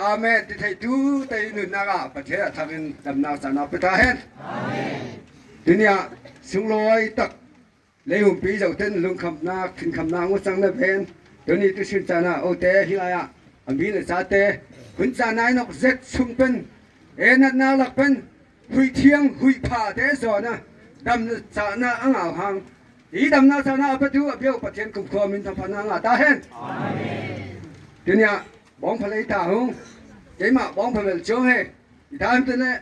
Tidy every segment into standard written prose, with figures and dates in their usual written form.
Amen. Thầy chú tây nửa naga, bát thế thằng in đầm nào sản nào bát hết. Amen. Thế nhá, sung loi tắc, lấy hùng pí dầu tên lung khăm na, khinh khăm na ngô sang na pen. Thế này tôi xin chào na, ô té hi lại à, anh bí là sao té, hun cha nai nóc zet sung pen, nát na lạc pen, hui thiêng hui phá té rồi na, đầm cha na ang ảo hàng, ý đầm nào sản nào bát chú biểu bát thiên cùng khoa mình thằng phan ang ta hết. Amen. Thế nhá, bóng phải lấy ta hông. Cái mà bóng phải lên chỗ hè, thì ta em tên là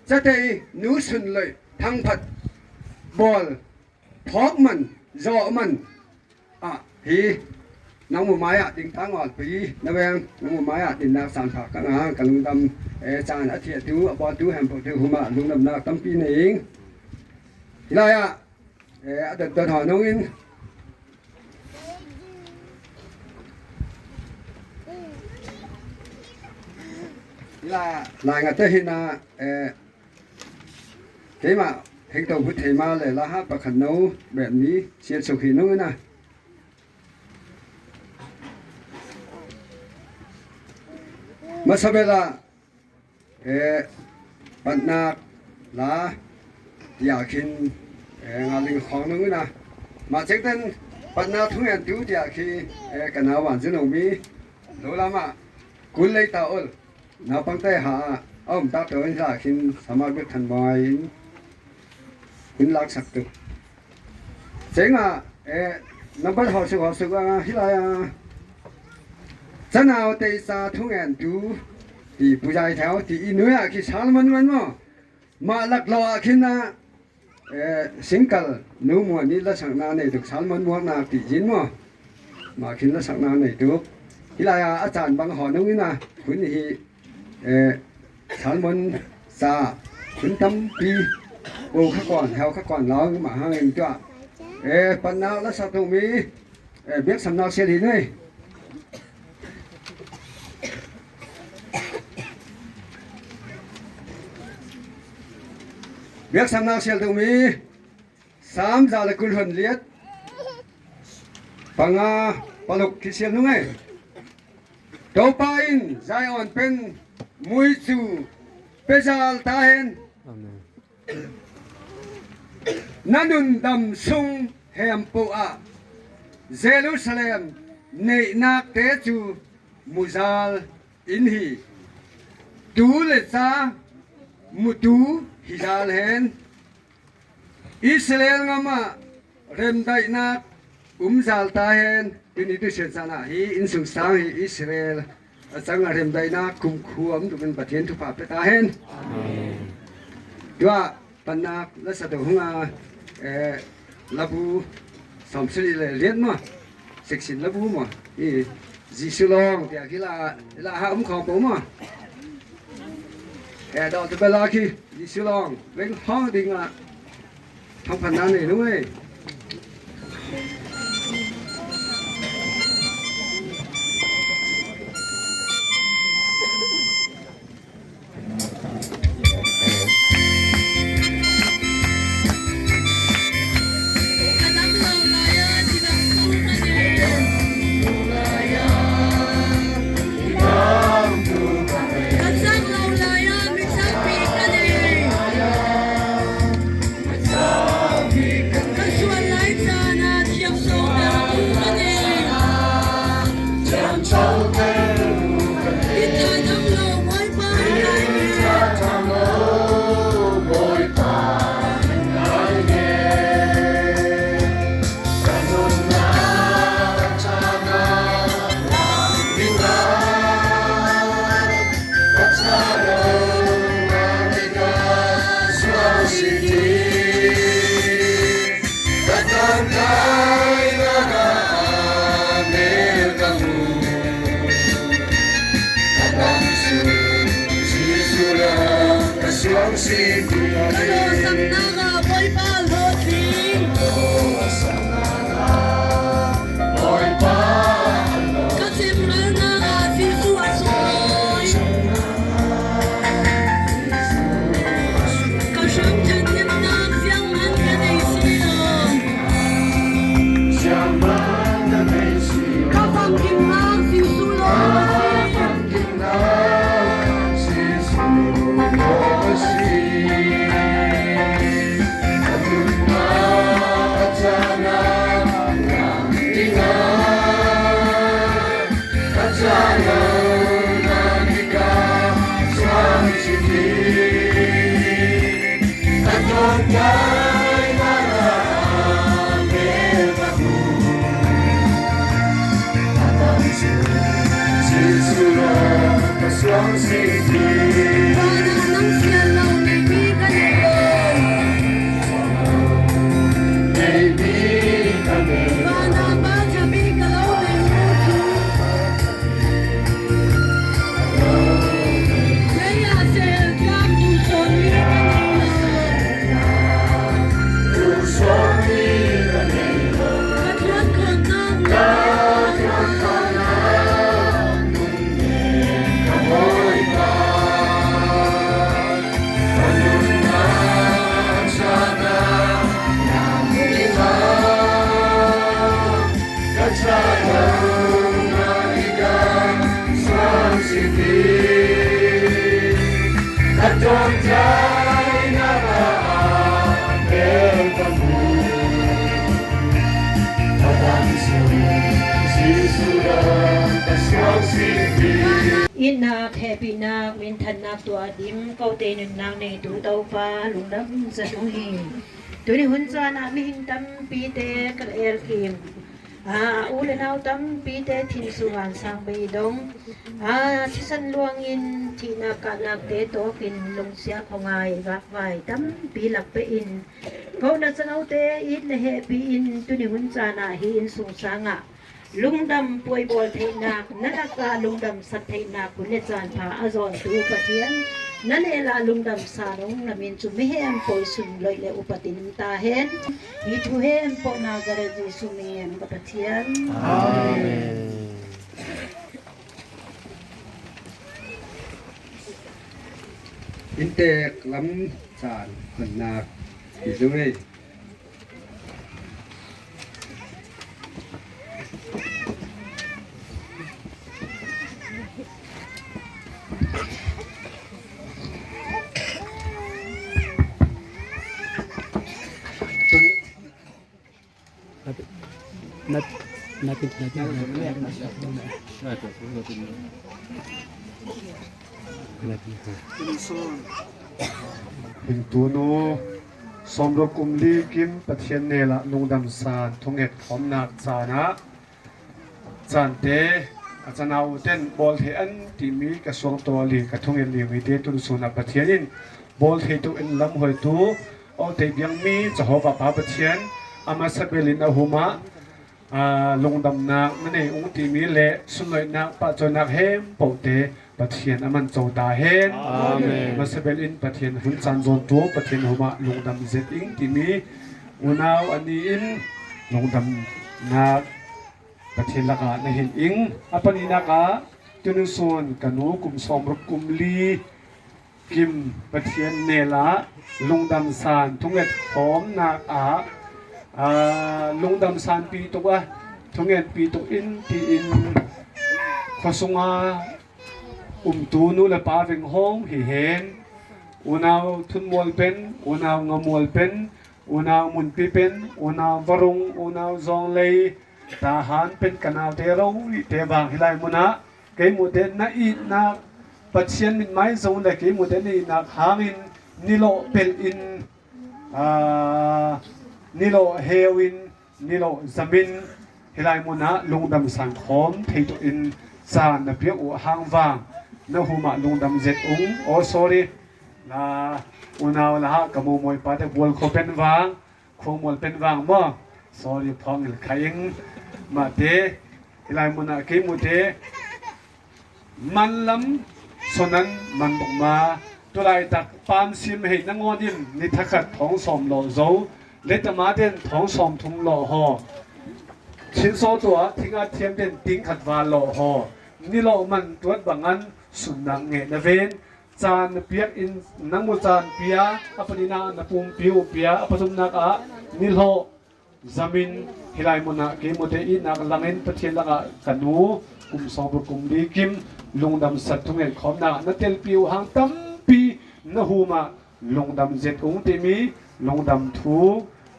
rất đây núi xuân lợi thăng phật bol phóc mình dọ mình thì nông một máy tình ta ngọt phí nó em nông một máy tình nào sản phẩm các ngã cả lùng tâm tràn ở thiệt chú ở bọn chú hẻm phụ thư mà lùng tâm nào tâm pin này thì là đợt hỏi nông in là ngặt tới hiện là thế mà hình tàu vứt thế mà lại là hát bạc khẩn nấu bẹn ní xiên sầu khí nấu nè mà sao bây là bạn nạc là giả kinh ngà linh khoáng nấu nè mà chắc tên bạn nạc thu hẹn chú giả khi cái nào bản dân nông mi lâu lắm à cuốn lấy tàu nào bằng tay hạ ông ta tới ra khi sama biết thành bài in lạc sắc tự chính à năm bắt họ sự hi lại chân nào tây sa thu ngàn chú thì bùi dài theo thì in nữa khi sáng mà lạc lò khi na sinh cờ nếu mùa ní là sáng na này được sáng mua na thì dính mà khi là sáng na này được hi lại à chán bằng họ nông na cuốn thì salmon sa cuốn tấm pi ô khắc còn heo khắc còn nó mà hàng nghìn cho phần nào là sao tụi mi biết sắm nào xe đi đây biết sắm nào xe tụi mi sắm ra là cuốn hồn liệt bằng paluk cái xe đúng ấy đâu pa in giải on pen mui su pesal tahen nanun dam sung hem pu a Jerusalem nei nak te chu muzal in hi tu le sa mutu hizal hen Israel ngama rem dai nak zal tahen ini tu sana hi in sung sang hi Israel sang rem dai na kum khuam tu ben pathian thu pa pe ta hen dua panak la sa do hunga labu samsri le lian ma seksin labu ma i jisulong tia kila la ha khom po ma do tu bela ki jisulong len ha dinga thong phan nan nei nuai Hãy subscribe อินนาแคปินาวินทันนาตัวดิมเกาเตนึนางในตูเตาฟ้าลุงดำสะดุงหิงตัวนี้หุ่นจานามิงตัมปีเตกระเอลกิมอูเลนาวตัมปีเตทินสุวรรณสังเบดงทิสันลวงอินทีนากาลักเตโตกินลงเสียของไงรักไว้ตัมปีหลักไปอินเขานัสนาวเตอินเลเฮปีอินตัวนี้หุ่นจานาฮินสุงสังะลุงดำป่วยบอลเทนานันกาลุงดำสัตเทนาคุณเนจานพาอจอนตูปะเทียนนั่นเอลาลุงดำสารงนามินจุมิเฮมปอยสุนลอยเลอุปตินตาเห็นฮิทุเฮมปอนากระจิสุเมมปะเทียนอาเมนอินเตกลำสารคนนาอิสุเวเป็นตัวโนสมรกุมลีกิมปะเทียนเนละลุงดำสารทงเอ็ดขอมนาจานะจานเตอาจารย์เอาเต้นบอลเทอันที่มีกระทรวงตัวลีกระทงเอ็นลีวิเตตุนสุนับปะเทียนินบอลเทตุเอ็นลำหอยตูเอาเตยังมีจะหอบปะปะเทียนอามาสเบลินอาหุมะลงดำนักนั่นเององค์ที่มีเละสุนัยนักปัจจุนักเฮมปกเตปะเทียนอามันโจตาเฮนมาสเบลินปะเทียนหุ่นจันทร์โจนตัวปะเทียนหุมะลงดำเซตอิงที่มีอุณาวอันนี้อินลงดำนักปะเทียนละกาในเห็นอิงอปนินักะจนส่วนกันนูกุมสมรกุมลีกิมปะเทียนเนละลงดำสานทุกเอ็ดหอมนักลุงดำสานปีตุกทงเงินปีตุกอินที่อินขสุงาตูนูและป้าเวงห้องเห็นอุณาวทุนมวลเป็นอุณาวงมวลเป็นอุณาวมุนปีเป็นอุณาววรุงอุณาวจองเลยทหารเป็นกันเอาเทเราเทบางฮิไลมุนะเกยมุเดนนาอีนาปัจเจียนมินไม้จงเลยเกยมุเดนนี่นักหามินนิโลเป็นอินนิโลเฮวินนิโลซามินฮิไลมุนะลุงดำสังคมเทตุอินจานนับเพียงอุหางวางนหุมะลุงดำเจ็ดโอ้ sorry นะอุณาวละฮะกะมูมวยปาเตบัวโคเป็นวางคงมวลเป็นวางบ่ sorry พองขยิงมาเตฮิไลมุนะเกมุเตมันลำสนันมันบอกมา ตัวไรตักปามซิมให้นางอดินนิทักท้องสอมหล่อโซเลตมาเด่นท้องสอมทุ่งหล่อหอชิ้นโซตัวทิ้งอาเทียมเด่นติ้งขัดวาหล่อหอนี่หล่อมันตัวบางอันสุนังเงนเวนจานเปียกอินนังมุจานเปียอปนินาณปุ่มปิวเปียอปทุมนักอะนี่หล่อจามินฮิไลมุนักเกมเตอินักลังเงินปะเทียนลักกันูกุมสองกุมดีกิมลุงดำสัตว์ทุงเงินขอมนาณเตลปิวหางตั้มปีนหูมาลงดำเจ็ดองติมีลงดำทู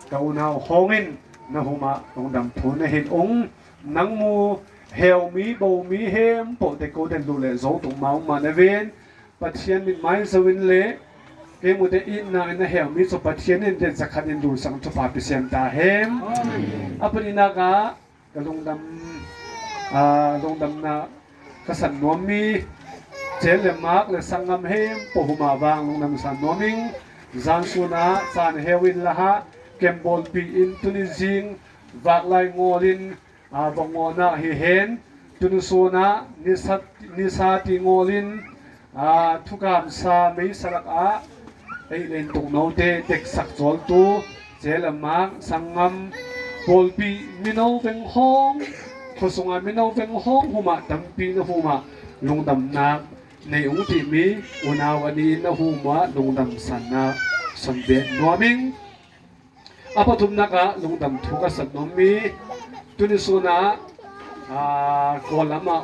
เกาหนาวหงอินนหูมาลงดำทูนเห็นองนังมูเฮลมีโบมีเฮมโปเตโกเดนดูเลโซตุงเมามาในเวนปัจเจียนมิดไม้สวินเล่เกมุเตอินนาในเฮลมีสุปัจเจียนเดินสักขันดูสังทุปาปิเซียนตาเฮมอปนินากะกลงดำนากษัตริย์นวมีเจลมากและสังกำเฮมปหุมาบางลงนำสันนวมิงจานสุนาจานเฮวินละฮะเกมบอลปีอินตุนิซิงวากไลงอลินบงอนาฮิเฮนตุนุสุนานิสาติงอลินทุกามซาไม่สลักไอเลนตุงโนเตเด็กสักจอลตูเจลมากสังกำบอลปีมิโนเวงฮองขสงามิโนเวงฮองหุมาตัมปีนหุมาลงดำนักในองค์ที่มีอุณาวันนี้นะหูมาลงดำสันนะสันเบียนนัวมิงอาปทุมนักลงดำทุกสันนมีตุนิสุนะกอลมา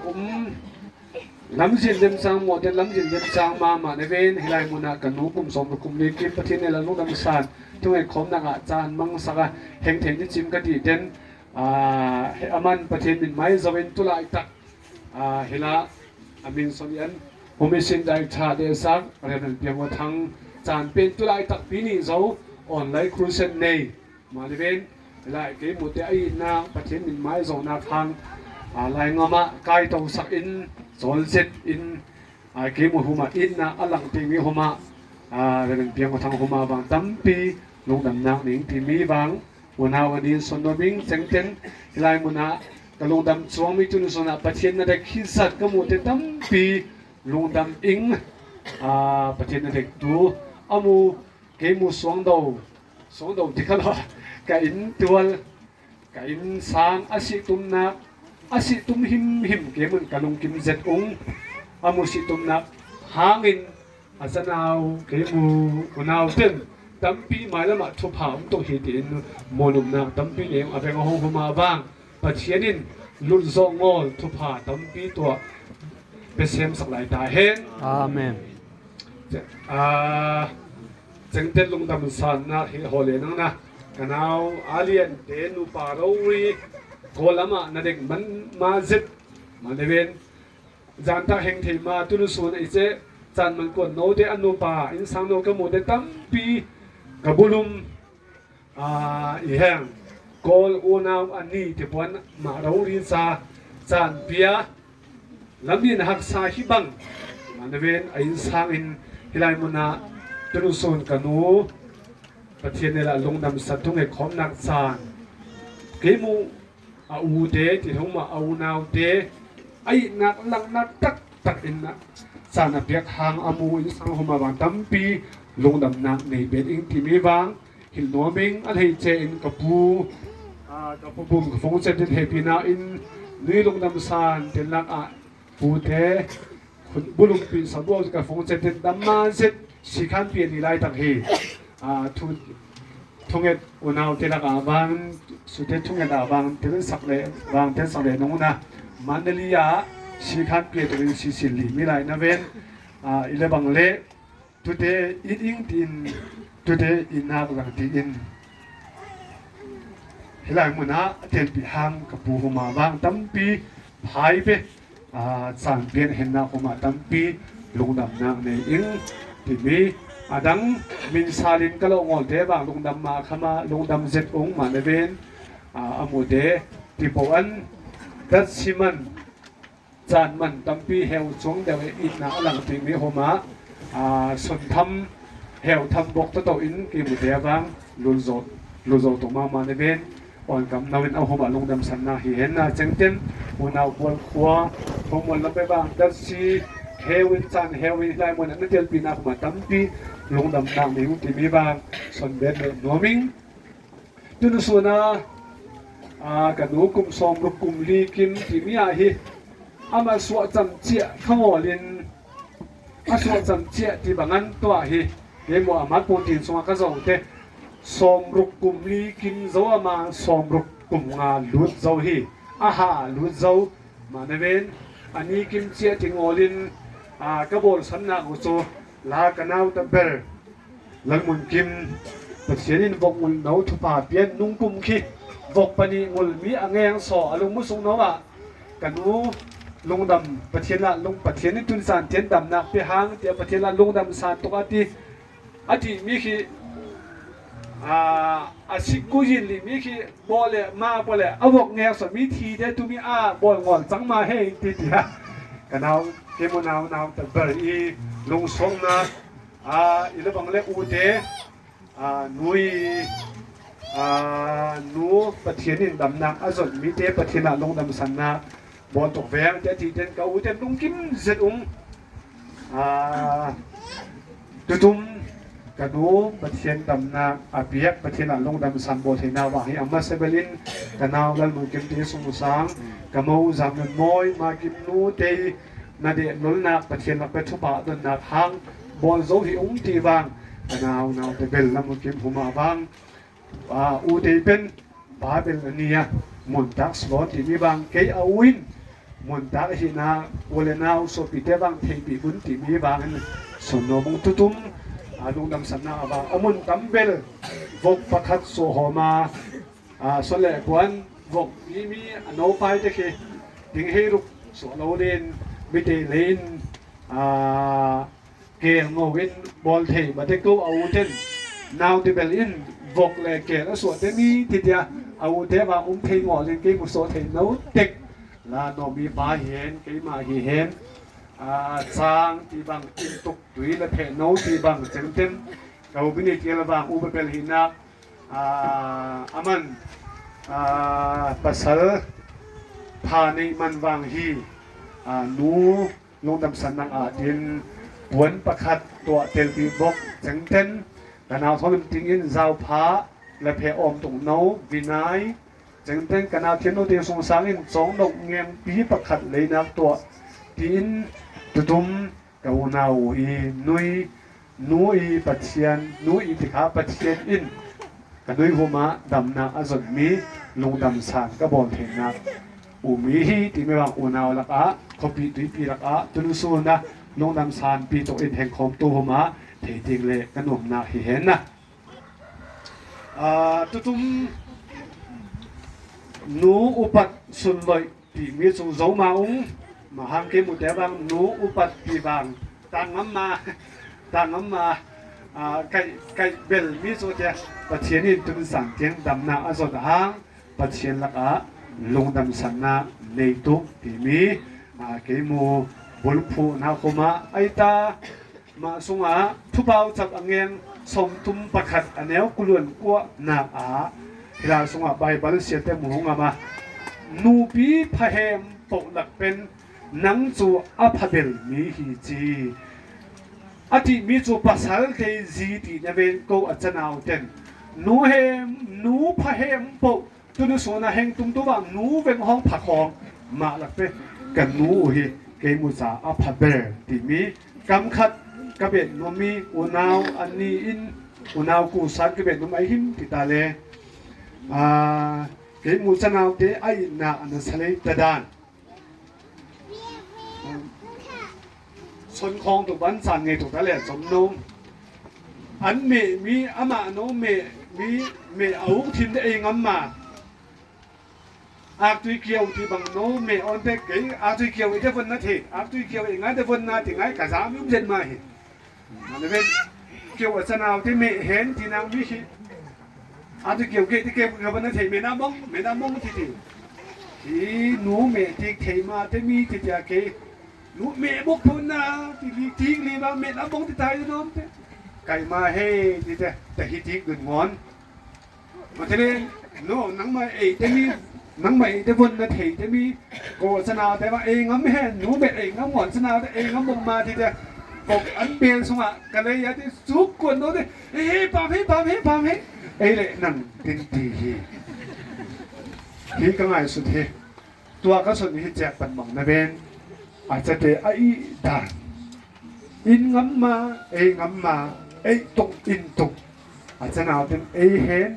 ลำจินเดมสังโมเดลลำจินเดมสังมาในเวนฮิไลมุนักกันนุกุมสมกุมลีกิปะทินในลงดำสันทุกไอ้คมนักจานมังสักเฮงเทนที่จิมกะดีเดนอามันปะทินเป็นไม้จะเป็นตุลาอิตักฮิลาอามินสมีอันผมมีสิ่งใดชาเดซักเรียนเพียงว่าทั้งจานเป็นตุลาตักปีนี้เราออนไลน์ครูเซนเนย์มาเลเวนหลายเกมมุตไอ้นางประเทศมินไม้โซนาทางหลายงามะไกตองสักอินโซนเซตอินเกมหัวมาอินนะอลังตีมีหัวมาเรียนเพียงว่าทั้งหัวมาบางตั้มปีลงดำนางหนิงที่มีบางวันวันนี้สนบิงเซงเทนหลายมุนะกลงดำสวงมีจุนสนะประเทศนั้นได้คิดสัตว์ก็มุตตั้มปีลงดำอิงประเทศนั้นเด็กดูอามูเกมูสวงดาวที่เขาบอกกินตัวกินสางอาศิตุมนักอาศิตุมหิมเกมันกลงกิมเจ็ดองอามูศิตุมนักหางินอาสนาวเกมูคนาวเต้นตั้มปีหมายละมาทุบหามตัวเหตุนโมนุมนักตั้มปีเองอาเป็นห้องมาบ้างประเทศนี้ลุนซองงอทุบหาตั้มปีตัวเป็นเสียมสักหลายตาเห็นอาเมนจังเด็ดลงดำสันนะที่ฮอลเลนังนะกันเอาอาเลียนเดนูปาโรวีโกลามานั่นเองมันมาจิตมาเลเวนจันทาเฮงที่มาตุลุสุนไอเจจันมันกวนโนเดอนุปาอินสังโนกโมเดตั้มปีกับบุลุมอีแหงโกลอูนาวอันนี้ที่ปวนมาโรวีซาจันเปียลำยินหักสาฮิบังมันเวนอินสังอินฮิไลมุนาตุลุสุนกันูประเทศนี้ละลงนำสัตว์ทุกอย่างของนักสานเกมูอาอูเดที่ห้องมาอาวนาวเดไอ้นักลังนักตักอินนะสานเปียกหางอามูอินสังห้องมาบางตั้มปีลงนำนักในเบ็ดอิงที่มีบางหินนัวมิงอะไรเจนกับปูบุมกับฟงเซนเทปีนาอินนี่ลงนำสานเดินนักปูเดบุลุมปีสะบัวกับฟงเซนเทดำมาเซตสิขันเปลี่ยนนิไลตักเฮทุ่งเอ็ดวันเอาเทลักบางสุดเด็ดทุ่งเอ็ดบางเทลสักเลยบางเทลสักเลยน้องนะมันเดลียาสิขันเปลี่ยนตัวเป็นสิสิลีไม่ไรนะเวนอิเลบังเล่ตัวเดอินอิงดินตัวเดอินนาบลังดินเฮลัยมุนะเทลปีหังกับปูหมาบางตั้มปีพายไปสั่งเปลี่ยนเห็นนาหมาตั้มปีลงดำนางในอิงที่มีดังมินซาลินก็ลงออกเดบางลงดำมาขมาลงดำเจ็ดองมาในเวนอโมเดที่ปวันดัชชิมันจานมันตั้มปีเฮลจงเดวอินนาหลังที่มีหัวมาส่วนทำเฮลทำบกตัวอินกิมุเดบางลุโซตมาในเวนอ่อนกับนาวินเอาหัวมาลงดำสันนาเห็นนาเจงเจนหัวนาควรขวาหัวมันลำไปบางดัชชีเก เฮวินซันเฮวินไลมอนนั่นเตียนปีนาคุมาตั้มปีลงดำนางมีหุ่นที่มีบางส่วนเบนโนมิงตุนส่วนกันหนูกุมสมรุกุมลีกิมที่มีอาฮิอามาสวดจำเจียข้าวลินอาสวดจำเจียที่บางอันตัวฮิเดี๋ยวมัวมาปูตินสวงกันสองเตสมรุกุมลีกิมโซอามาสมรุกุมงาลุดโซฮิอาฮาลุดโซมาเนเวนอันนี้กิมเจียที่งอลินกระโบลสันนาอุโซลากันเอาตะเบลลังมุนกิมปัจเจนินวกมุนเอาทุบาเปียนนุ่งกุมขีวกปนีงุลมีอังเงงสออลุงมุสุงนวะกันนูลงดำปัจเจละลงปัจเจนิตุนสานเทียนดำนักเปียหางเตียปัจเจละลงดำสานตุกอติมีขีอาชิกุยินลิมีขีบอลเลมาบอลเลอวกเงงสมีทีเดตุมีบอลงอนจังมาให้ติดยากันเอาเกมนาวตะเบลอีลงสงนะอีเลบังเลอูเดนุยนูปะเทียนินดำนักอสดมีเตปะเทียนลงดำสันนะบอลตกแหวงเจตีเดนเกาเดนลงกิมเซตุงตุ่มกระดูปะเทียนดำนักอาเปียกปะเทียนลงดำสันบอลเทนาวะให้อามาเซเบลินกันเอาแล้วมึงกิมตีสมุสังกะมูจามนมอยมากิมนูเตนาเดนนนักปะเทียนนักเป็ทุบะดนนักหางบอลโซฮิอุ้งตีบางกันเอาเตเบลแล้วมึงกิมหุมาบางอูเตเป็นป้าเป็นเนียมุนตักสลอตที่มีบางเกยอาวินมุนตักหินาโอเลนาอุสปิเตบางเทปีบุนที่มีบางสนโนมุงตุตุมลุงดำสันนาบางอมุนตัมเบลวกประคัดโซโฮมาสเลกวนวกมีอโนไปเตเคถึงเฮรุกโซโลเลนมิเตเลนเกลโนเวนบอลเทบัตเตโกอาวุธเทนนาวที่เบลอินวกเลยเกลส่วนที่มีทีเดียอาวุธเทว่าเทงอเลยเกมุโซเทนาวเด็กลาโนมีบาเห็นเกมาฮีเห็นจางที่บางอินตุกดุยและเพนาวที่บางเจนเต็มเขาบินิเกลบางอุปเปลหินักอามันภาษาพาในมันวางฮีนูลงดำสันนักดินวนประคัดตัวเตลปีบกเจนเต็มกันเอาทอมติงอินเจ้าพาและเพออมตรงโนวินัยจึงเป็นกันเอาเทียนโนเดียสงสารอินสองดอกเงียงปีประคัดเลยนักตัวดินตุ่มเกาหนาอีนุยปัจเจียนนุยติขาปัจเจียนอินกันนุยหัวมาดำนาอสดมีลงดำสานก็บอลเห็นนักมีฮีที่ไม่วางอุณาวลักขบีตุยปีลักตุนุสูนะลงดำสานปีตัวอินแห่งของตัวหัวมาเที่จริงเลยกันหนุ่มนาเห็นนะตุ่มนูอุปัตสุนเลยที่มีสุโจมามาห้ามเกมุเตบังนูอุปัตปีบางต่างน้ำมาไก่เบลมีสุเจปัจเจียนตุนสังเทียงดำนาอสดหางปัจเจียนลักลงดำสันนาในตุที่มีเกมุบุลพูนาคุมาไอตามาสุงทุบเอาจับอังเงงสมทุมประคัดอันเนวกุลวนกัวนาที่เราสุงใบบาลเสียเต็มหัวมานูปีพะเฮมปกหลักเป็นนังจูอภเบลมีฮีจีอธิมีจูภาษาเกจีที่เนเวนโกอัจนาวเต็นนูพะเฮมปกตุนส่วนแห่งตุมตัวนูเวงห้องผักหองมาหลักเป็นกันนูฮีเกมุจาอภเบลที่มีกำคัดกระเบ็ดนมีอุณาวอันนี้อินอุณาวกูสันกระเบ็ดนมไอหิมติตาเลเกมุจนาวเตไอนาอันสเลตดานส่วนของตัวบันสันไงถูกตาเลสมนมอันมีอามาโนมีเอาทิมได้เองอามาอาตุยเกี่ยวที่บังโนเมออนเด็กอาตุยเกี่ยวไอ้เจ้าคนนั่นทีอาตุยเกี่ยวไอ้ไงเจ้าคนนั่นที่ไงกระซาไม่เด่นมาเห็นมันเป็นเกี่ยวกับสนาวที่เมเห็นที่นางวิชิอาตุยเกี่ยวที่เกี่ยวกับนั่นทีเมน้ำมงที่หนูเมที่เขมาที่มีที่จะเกหนูเมบุกทุนนะที่ลีทิ้งลีมาเมน้ำมงที่ตายน้องไก่มาให้ที่แต่ฮิติกึ่งงอนมาทีนี้โน่นังมาไอ้ที่มี นังไม่ได้วนนะเถจะมีโกสนาแต่ว่าเองไม่แห่หนูเบ็ดเองหอนสนาแต่เองบงมาทีเดียวกบอันเปลี่ยนสงะกันเลยอยากที่สุกกวนโน้ตปามให้เลยนั่นตินตีฮีก็ง่ายสุดทีตัวก็สุดที่แจกปันบังนะเบนอาจจะเตะไอ้ด่านอินงำมางำมาตุกอินตุกอาจจะนาเป็นเห็น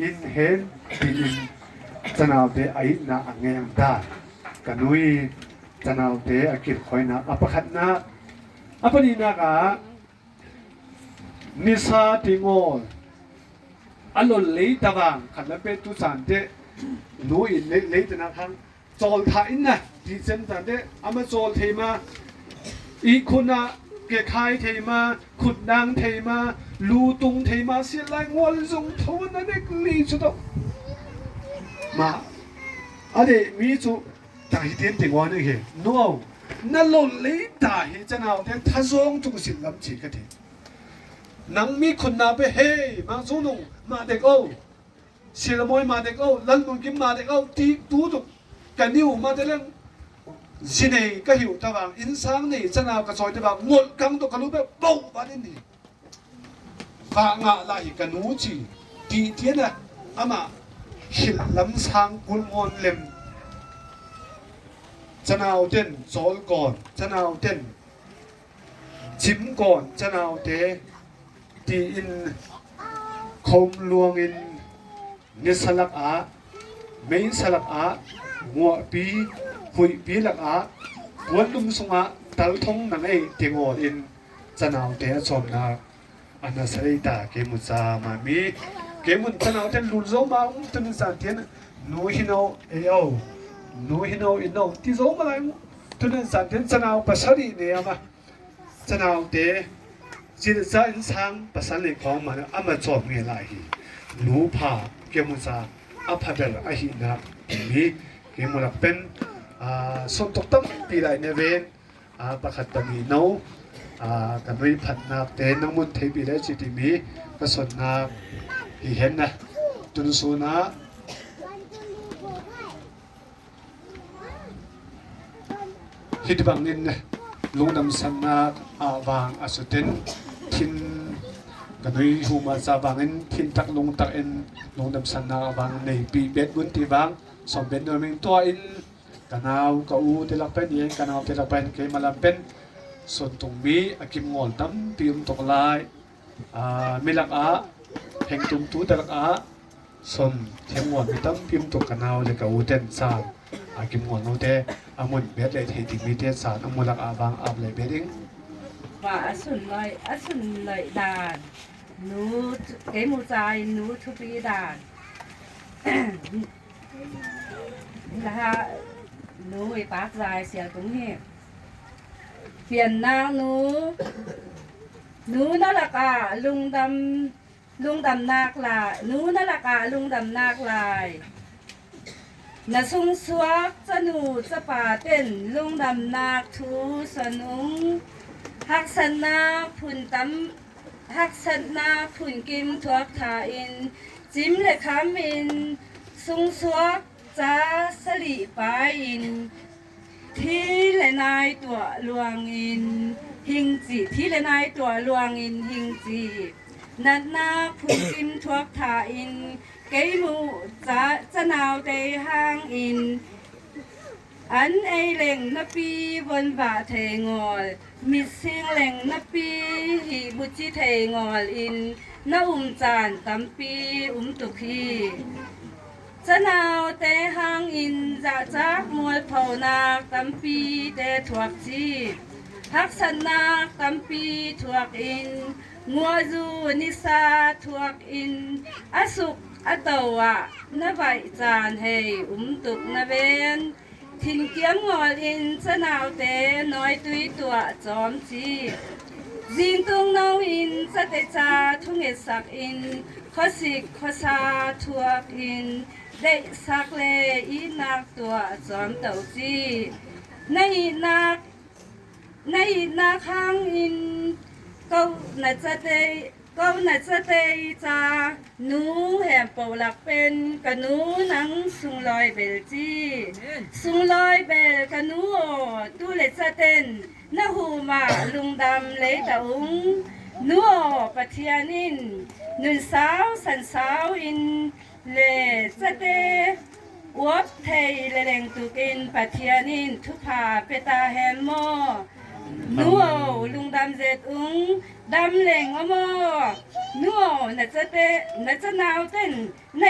อินเห็นอินจะนาเตะไอ้นาอังเงียงด่านกันนุยจะนาเตะอากิดคอยนาอัปขัดนาอัปนีนากานิสาติงอลอัลลอฮ์เลยตะวังขันละเป็ดตุสันเตนูอินเลยตะนะคังจอลทาอินนะที่เซนตันเตอามาจอลเทมาอีคุณะเกะคายเทมาขุดนางเทมาลูตุงเทมาเสียแรงวอลซงทวนนั่นเองลีสุดมาอันเดมีจุตาหิเตียนติงวานี่เหรอโน่นั่นโลเลยตาหิจะน่าเดทัศงจุกสิลำจีกันเถนังมีคุณนาไปเฮมาซูนุงมาเด็กโอเสียละมวยมาเด็กโอลันมุนกิมมาเด็กโอตีตูตุกันนิวมาเดลังสิเนก็หิวตะวังอินซางนี่จะนาวกระซอยตะวังงดกังตกกระลุแบบปุ๊บวันนี้ฟางะลายกันนูจีตีเทียนะอามาหิลลำซางกุลมอนเลมจะนาวเต้นโซลก่อนจะนาวเต้นชิมก่อนจะนาวเตตีอินคมลวงอินนิสลักอาไม่สลักอาหัวปีหุยปีลักอาวันลุมสงะตัลทงนังเตียงออินจะนาวเตชมนาอันนั้นสริตาเกมุซามามีเกมุนจะนาวเต้นลุนโซมาตุนสันเทียนนูฮิโนนูฮิโนอินโนที่โซมาเลยตุนสันเทียนจะนาวภาษาดีเนี่ยมาจะนาวเตจิตใจอินสังภาษาเล็กของมันอามาจบเงี้ยไรนูพาเกมุซาอาพัดเดลอาหินักมีเกมุลักเป็นสมตกตั้งปีไรเนเวนประคัตตามีโนกันวิพัฒนาเตนังมุนเทปีไรจิตมีก็สนนาเห็นนะตุนสุนาฮิตบังนินนะลุงดำสันนาวางอสุตินทินกันวิหูมาซาบางอินทินตักลุงตักอินลุงดำสันนาบางในปีเบ็ดบุนตีบางสมเบ็ดโดยมิงตัวอินกันเอากอูเทลักเป็นยังกันเอาเทลักเป็นเกมาลำเป็นส่วนตรงมีอากิมงอนตั้มปีมตกลายมิลักอาแห่งตุ่มตู้เทลักอาส่วนเทียงงอนมีตั้มปีมตกกันเอาเลยกอูเทนสามอากิมงอนโนเตอามุนเบ็ดเลยเทติมีเทสารอามุลักอาบางอาบเลยเบ็ดเองว่าอสุนเลยด่านหนูเกมูใจหนูทุปีด่านนะคะหนูไอ้ปากลายเสียตรงนี้เปลี่ยนนางหนูนั่นแหละกะลุงดำนาคลายหนูนั่นแหละกะลุงดำนาคลายน่ะซุงสวกจะหนูจะป่าเต้นลุงดำนาคทูสนุงฮักษนาพุ่นตำฮักษนาพุ่นกิมทวกทาอินจิ้มเลยคำอินซุงสวกจ้าสลีปาอินที่ละนายตัวลวงอินหิงจีที่ละนายตัวลวงอินหิงจีนัดนาพุ่นกิมทวกทาอินเกมูจะนาวเตห้างอินอันไอเล่งนปีบนบาเทงอลมิดซิงเล่งนปีหิบุจิเทงอลอินนาจานตำปีตุพีจะนาวเตห้างอินจะจักมวยเผานาตำปีเตถวกจีฮักษนาตำปีถวกอินงัวจูนิสาถวกอินอสุกอตวะนใบจานเฮตุกนเวนทินเกียมงอลินจะนาวเตน้อยตุยตัวจอมจีจิงตุงนาวอินจะเตจาทุ่งเอสักอินขอสิกขอซาทวกอินได้สักเลอีนักตัวจอมเต่าจีในนักข้างอินก็น่าจะได้ ก็น่ะจะเตยจาหนูแหมเป่าหลักเป็นกะหนูหนังสุงลอยเบลจีสุงลอยเบลกะหนูดูเลจะเต้นนะหูมาลุงดำเลยตะอุงหนูปะเทียนินนุนสาวสันสาวอินเลจะเตวัดไทยเลงตุกินปะเทียนินทุพาเปตาแฮมโมนัวลุงดำเจ็ดอุงดำเหล่งอมอนัวน่ะจะเตน่ะจะนาวเต้นใน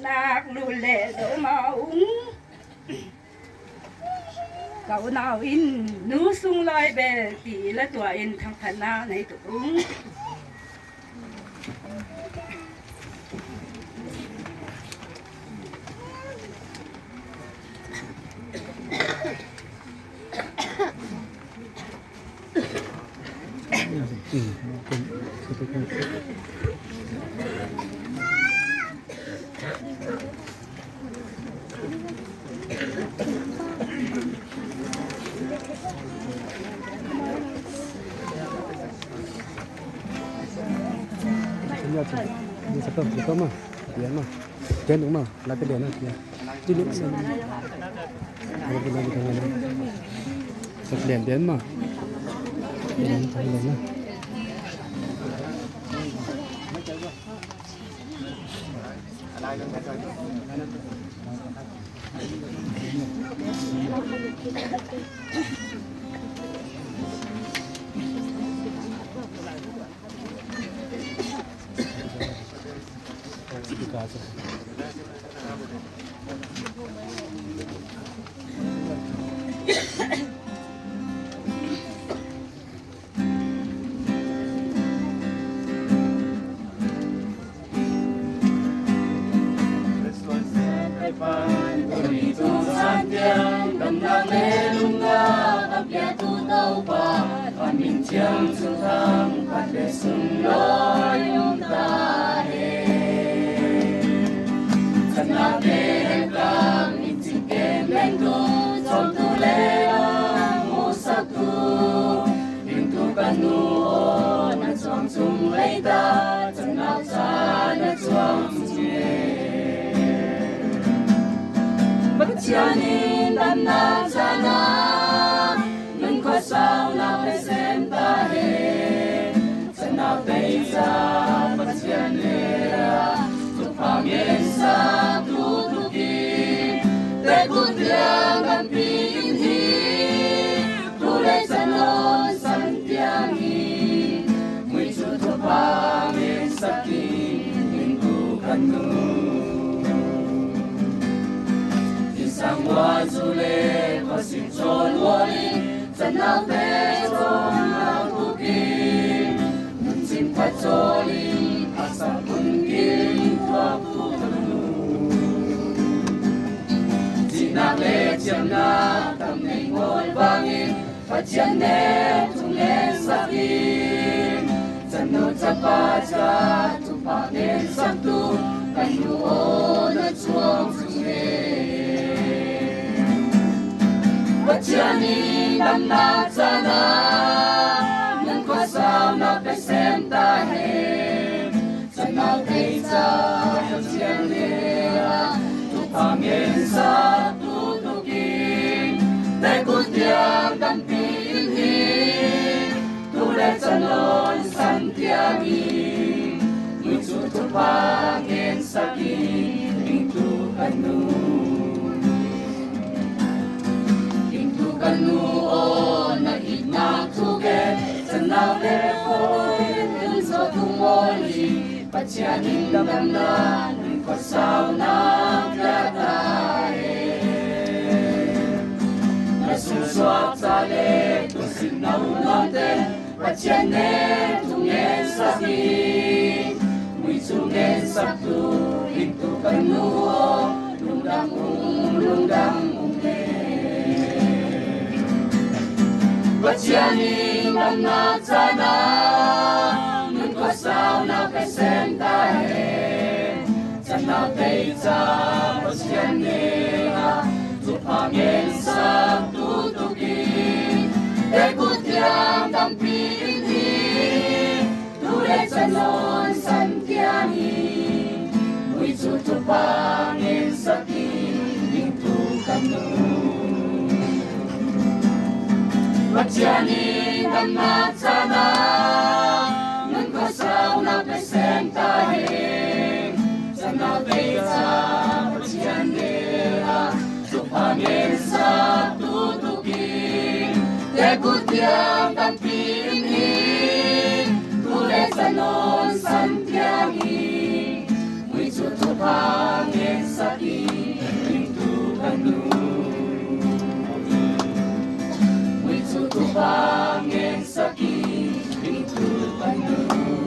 นักลูเล่โดมาอุงเก่านาวอินหนูสุงลอยเบลตีและตัวอินทั้งพนาในตัวอุงDia satu, satu mah, dia mah, jangan rumah, lagi dia nak dia, jadi ada pun lagi tangan, sekalian dia mah, dia tangan lah. Di casa. Janin dan nazana nun ko sao na presenta he sana beisa pasianera tu pamiensa tu tuki te gutiang an pinhi tu le sanon santiangi mui chu tu pamiensa ki minggu kanu sang hoa du lê và xin tròn wali chân nào tê tròn nào tu kỳ nun xin phát troli asa kun kim thua tu tanu chỉ na lê chiam na tâm nei ngồi vangin phát chiam nê tung lên sakin chân nô chapa cha tu pa nên sang tu kai nu o na chuang chung he Janin dan nazana nun ko sao na presenta he sana beisa pasianera tu pamiensa tu tukin te gutiang dan pinhi tu le sanon santiagi mucu tu pangin sakin itu kanu kanu o na ina tuge sanau le poin dun so tumoli pachianin damna nun ko sao na platae na suswap sale tu sinau nante pachiane tunge sabi mui tunge sabtu itu kanu o lungdang Janin dan nazana nun ko sao na presenta he sana beisa pasianera tu pamiensa tu tuki te gutiang dan pinhi tu le sanon Patianin dam na chana nun ko sao na pesem ta heng sana te cha patianera tu pangen sa tu tu ki te kutiam tam pin hi tu le sanon san tiang hi mui chu tu pangen sa ki tu kanu tu pangen sakit itu penuh.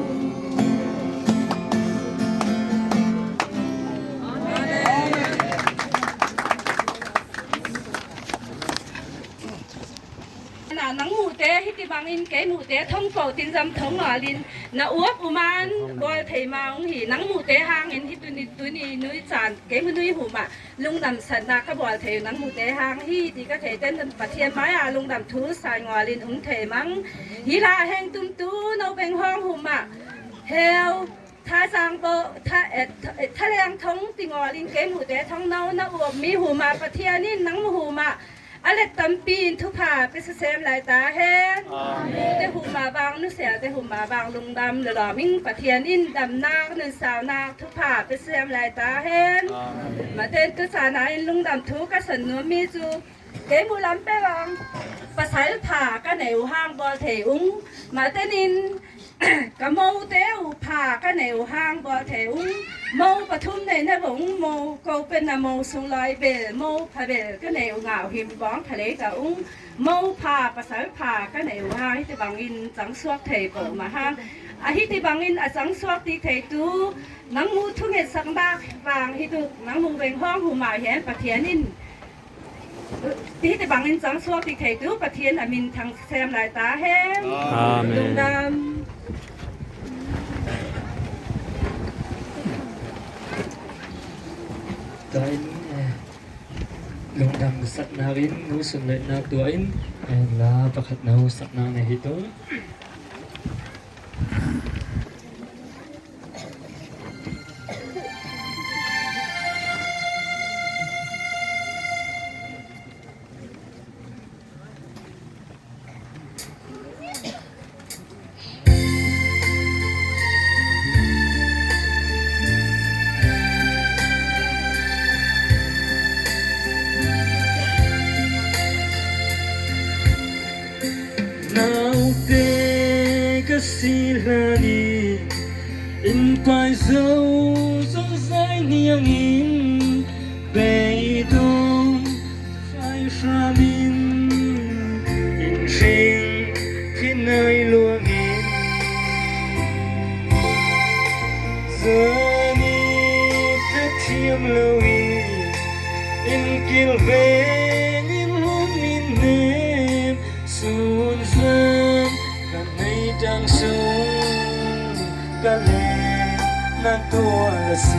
nang mu te hiti bangin ke mu te thong ko tin jam thong alin na uap uman bol thei maung hi nang mu te hang in hi tuni nui chan ke mu nui hu ma lung dam san na ka bol thei nang mu te hang hi ti ka thei ten pathian mai a lung dam thu sai ngolin thei mang hi la heng tum tu no beng hong hu ma heo tha sang bo tha leng thong ti ngolin ke mu te thong nau na uap mi hu ma pathianin nang mu hu ma ale tampin thu pha pe se sem lai ta hen te hu ma bang nu sia te hu ma bang lung dam le lo ming pathian in dam nak nu sao nak thu pha pe sem lai ta hen ma ten tu sa na in lung dam thu ka san nu mi chu ke mu lam pe bang pa sai pha ka neu hang bo the ung ma ten in ka mo te u pha ka neu hang bo the ung mô và thun này nó cũng mô câu bên là mô sung lại về mô phải về cái này ngạo hiểm bón phải lấy cả ung mô phà và sải phà cái này ha thì bằng in trắng suốt thầy cổ mà ha hít thì bằng in trắng suốt thì thầy tu nắng mu thu nghệ sáng bạc vàng hít tu nắng mu bên hoang hù mài hén và thiến in thì bằng in trắng suốt thì thầy tu và thiến là mình thằng xem lại tá hén Amen. Dain lung dam sat narin nu sun le nak tuain la pakhat nau sat na ne hito silani in pai dấu dấu dai niang in bay đông phai ra min in riêng khi nơi luồng in giờ ni thất thiêm lâu in kil về in hôn min nêm xuân xuân đang xuống cả lên nan tua là gì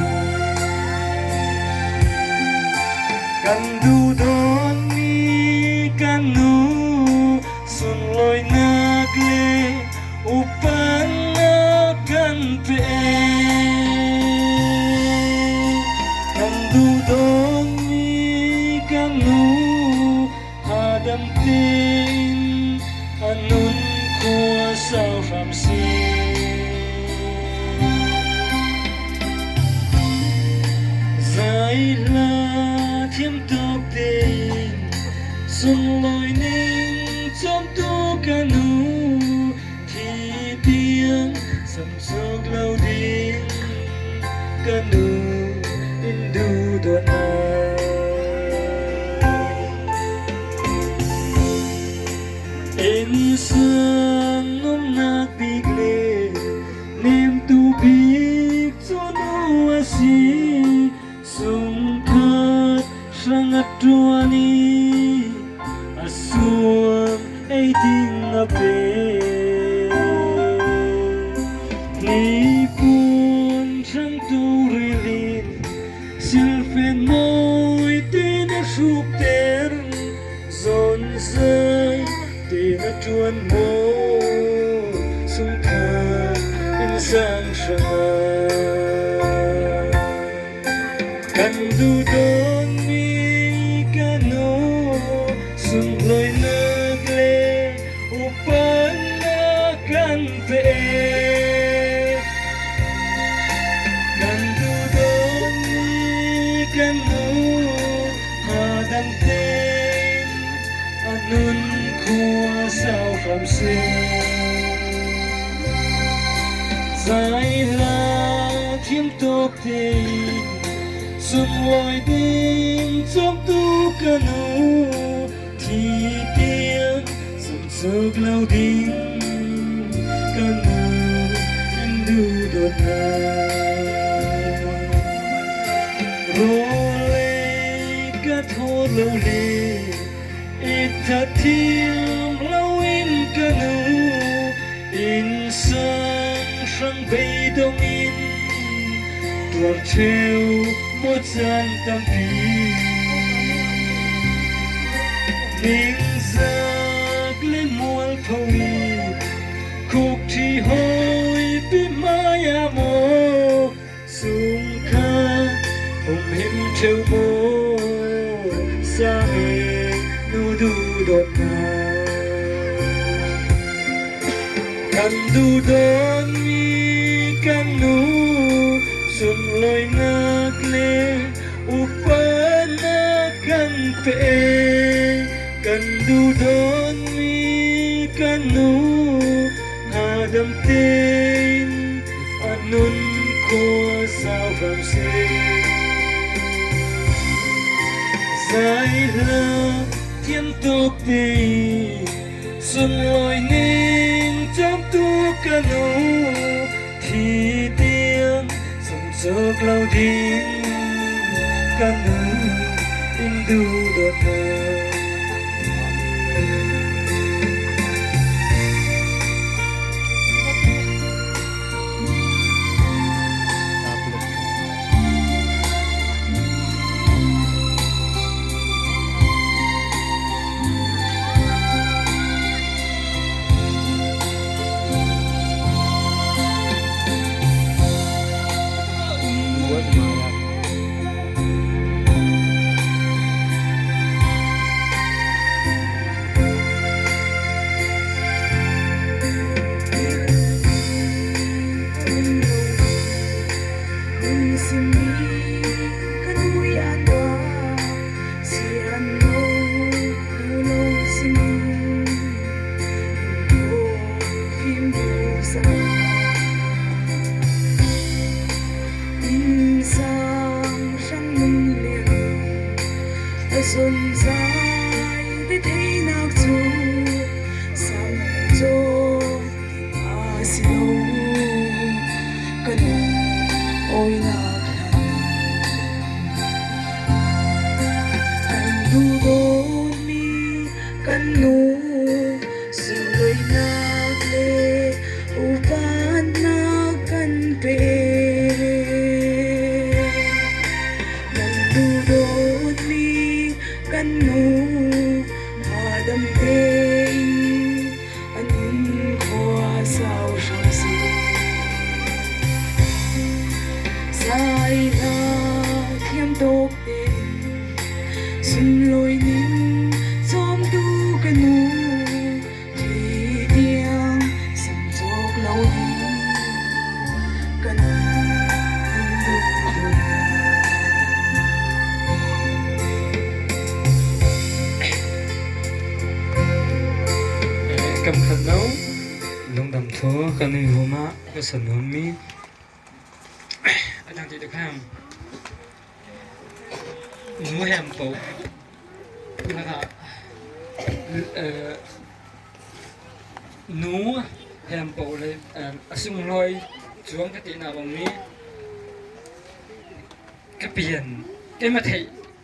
cần du đón mi cần nu xuân lối nát lệ upan cần về cần du đón mi cần nu hadam tin anun của sao phạm sinh dài là thiêm tóc tên xuân lối ninh trong tu ca nu thì tiếng sầm sược lâu đến ca nu in du đoạn in sương nôm nát big lê niềm tu big cho nu asi sung khát sang atuani asuam ei ding ape ni pun sang tu rilin silfen moi ten shup ter zon zai tin chuan mo sung kha in sang sang kan du don mi kano sung loi nak le ายลาเทียมตกเต็นสุดลอยดินจมตูกันนูที่เตียงสุดสุกเหล่าดินกันนูดูโดดหาโรเลก็โทษเหล่าเลอิทธาทีมเหล่าอินกันนูอินสังช่างไปตรงอินตัวเทวหมดจันตั้งปีนิ่งจากเล่นมวลพวีคุกที่หอยปิมายาโมสูงค่าผมเห็นเทวโมสาเหตุนูดูโดดมากันดูโดนมีกันนูสุดลอยนักเลอุปนากันเปกันดูโดนมีกันนูหาดำเต็นอนุนคัวสาวรำเสสายลาเทียมตกดีสุดลอยนิ่งจอมตัวกันนูที่เตียงสมโศกเหล่าดินกันนูอินดูโดดเด่นxuân dài biết thấy nào chú sang cho xin cần ôi nạc hành du đôn mi cần nụ sự lời nạc lê u ban nạc cần vềกันนูหาดำเต็นอันนุนขวาสาวชมสีสายลาเทียมตกเต็นสุนลอยนิ่งจอมดูกันนูที่เตียงสัมโจกเหล่านี้กันนูดูดูกำขัดเนาลงดำทัวกันในหัวมาก็สนุนมีอาจารย์ติดข้ามหนูแฮมโปนะครับหนูแฮมโปเลยซึ่งลอยช่วงกตินาบางนี้ก็เปลี่ยนก็มาเท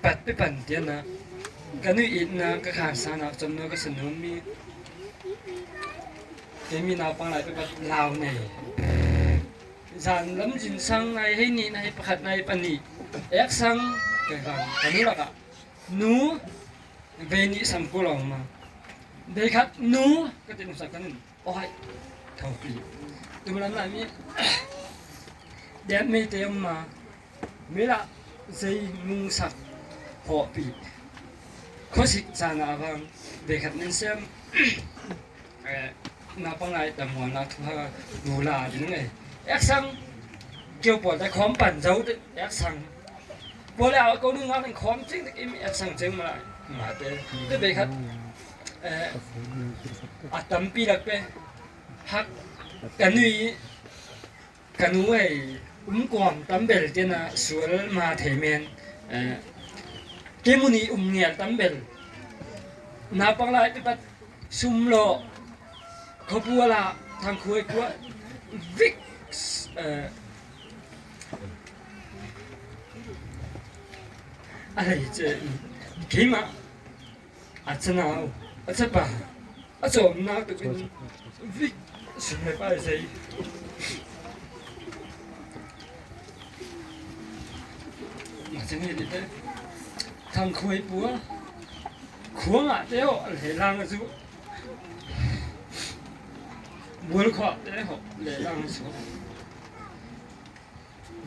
ปัดไปปั่นเดียนนะกันนี่อินนะก็ขาดสานักจำนวนก็สนุนมีcái mình nào bằng lại cái vật lào này dàn lắm dính sang này hay nị này hạt này pan nị ép sang cái nữa là cả nú về nị sắm cô lòng mà để khát nú cái tiền sạc cái ôi thầu kỳ từ mà làm lại mi đẹp mi tiền mà mi là dây nung sạc họ bị có sự dàn à vâng để khát nên xemนาปังไงแต่หมอนาทุกข์ดูลาดีไงแอกซังเกี่ยวปวดแต่คอมปั่นเจ้าแอกซังพอแล้วก็นึกว่าเป็นคอมจริงแต่กินแอกซังจริงมาเต้ได้ไปครับอัดตั้มปีละไปฮักกันนี่ กันไว้กวมตำเบลเจนะสวลมาเทเมนเกมุนีเงียตำเบลนาปังลายไปปัดซุมโลขบัวละทางคุยกัววิกอะไรเจเกมาอาจจะหนาวอาจจะป่าอาจจะหนาวตัวเป็นวิกสุดไม่ไปใส่อาจจะนี่ดิทางคุยปัวขวงอ่ะเดี๋ยวเหลังสู้บัวขวดเดี๋ยวเหลังสู้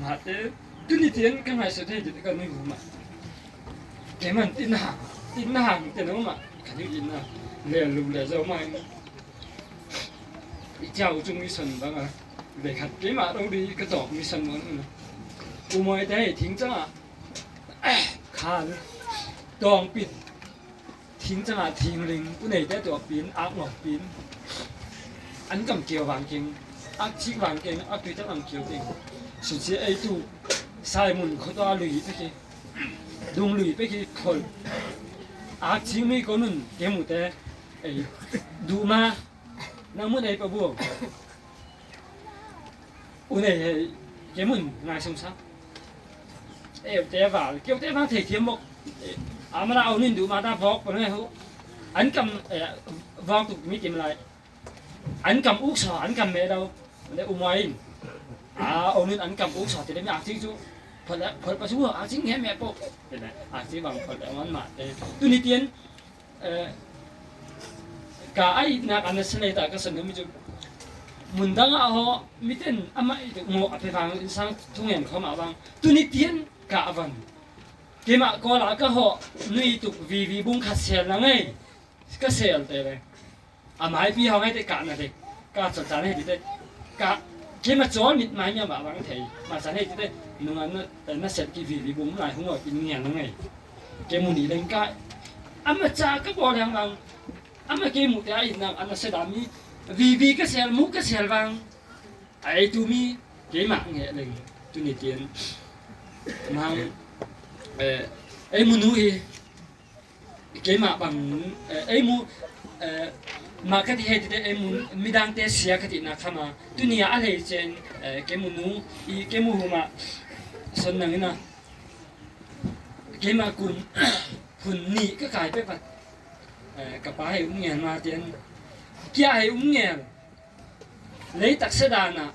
มาเดี๋ยวตุนิเตียนกันไงสุดท้ายจะกันไม่รู้มาแกมันตินห่างแต่น้องมาขันอยู่อินนะเลี้ยลูกเลี้ยเจ้าไม่เจ้าจงมีสันบ้างอ่ะเด็กขัดแกมาเราดีกระจอกมีสันมั้งนะกูมวยได้ทิ้งจังอ่ะขาดดองปิดทิ้งจังอ่ะทิ้งลิงกูไหนได้ตัวปีนอักหมอกปีนอันกำเกี่ยววางเก่งอักชิกวางเก่งอักตัวจังอังเกี่ยวเก่งสุดท้ายไอ้ตู้สายมุนเขาตัวลุยไปกี่ดงลุยไปกี่คนอาชิไม่คนนึงเกมุแต่ไอ้ดูมาน้ำมันไอ้ปะบัวอุณไอ้เกมุนง่ายสงสารเอ้แต่ว่าเกี่ยวแต่ว่าเทียมบอกอามาเอานี่ดูมาตาพอกปะเนี่ยเขาอันกำวางตุกมีเกมอะไรอันกำอุกสออันกำเมดเอาได้อุ้มไว้เอานี่อันกำอุกสอจะได้ไม่อาชิจูพอแล้วพอประชุมอาชิงแค่แม่ปกเป็นไงอาชิบางพอแล้วมันมาตัวนี้เตียนกาไอ้นักอันนั้นเสนอแต่ก็เสนอมิจูมุนดังเอามิเต็นอามาโง่อภิฟังสังทุ่งเงินเข้ามาบางตัวนี้เตียนกาวันเกมาก็ละก็ห่อนุยตุกวีบุ้งขัดเสียละไงก็เสียแต่เลยอามาให้พี่เขาให้ได้กาหน่ะเด็กกาจัดจานให้ดีได้กาเกมาจอนมิดไม้เนี่ยมาบางทีมาจัดให้ดีได้นุ่งอันนั้นแต่น่าเสียกี่วีบุ้งหลายหัวกินเงี้ยละไงเกมุนีเล่นกาอามาจาก็บอกอย่างบางอามาเกมุแต่ไอ้นางอันนั้นเสดามีวีก็เสียมุกก็เสียบางไอ้ตัวมีเกมาเงี้ยเลยตัวนี้เตียนมังไอ้มูนูเกมาบังไอ้มูมาคัดเหตุไอ้มูมีดังเตะเสียคัดนักขมาตัวนี้อะไรเจนเกมูนูเกมูหัวมาสนนังนะเกมาคุณนี่ก็กลายไปปัดกับป้าให้เงี้ยมาเจนเกี่ยให้เงี้ยเลยตักเสดานะ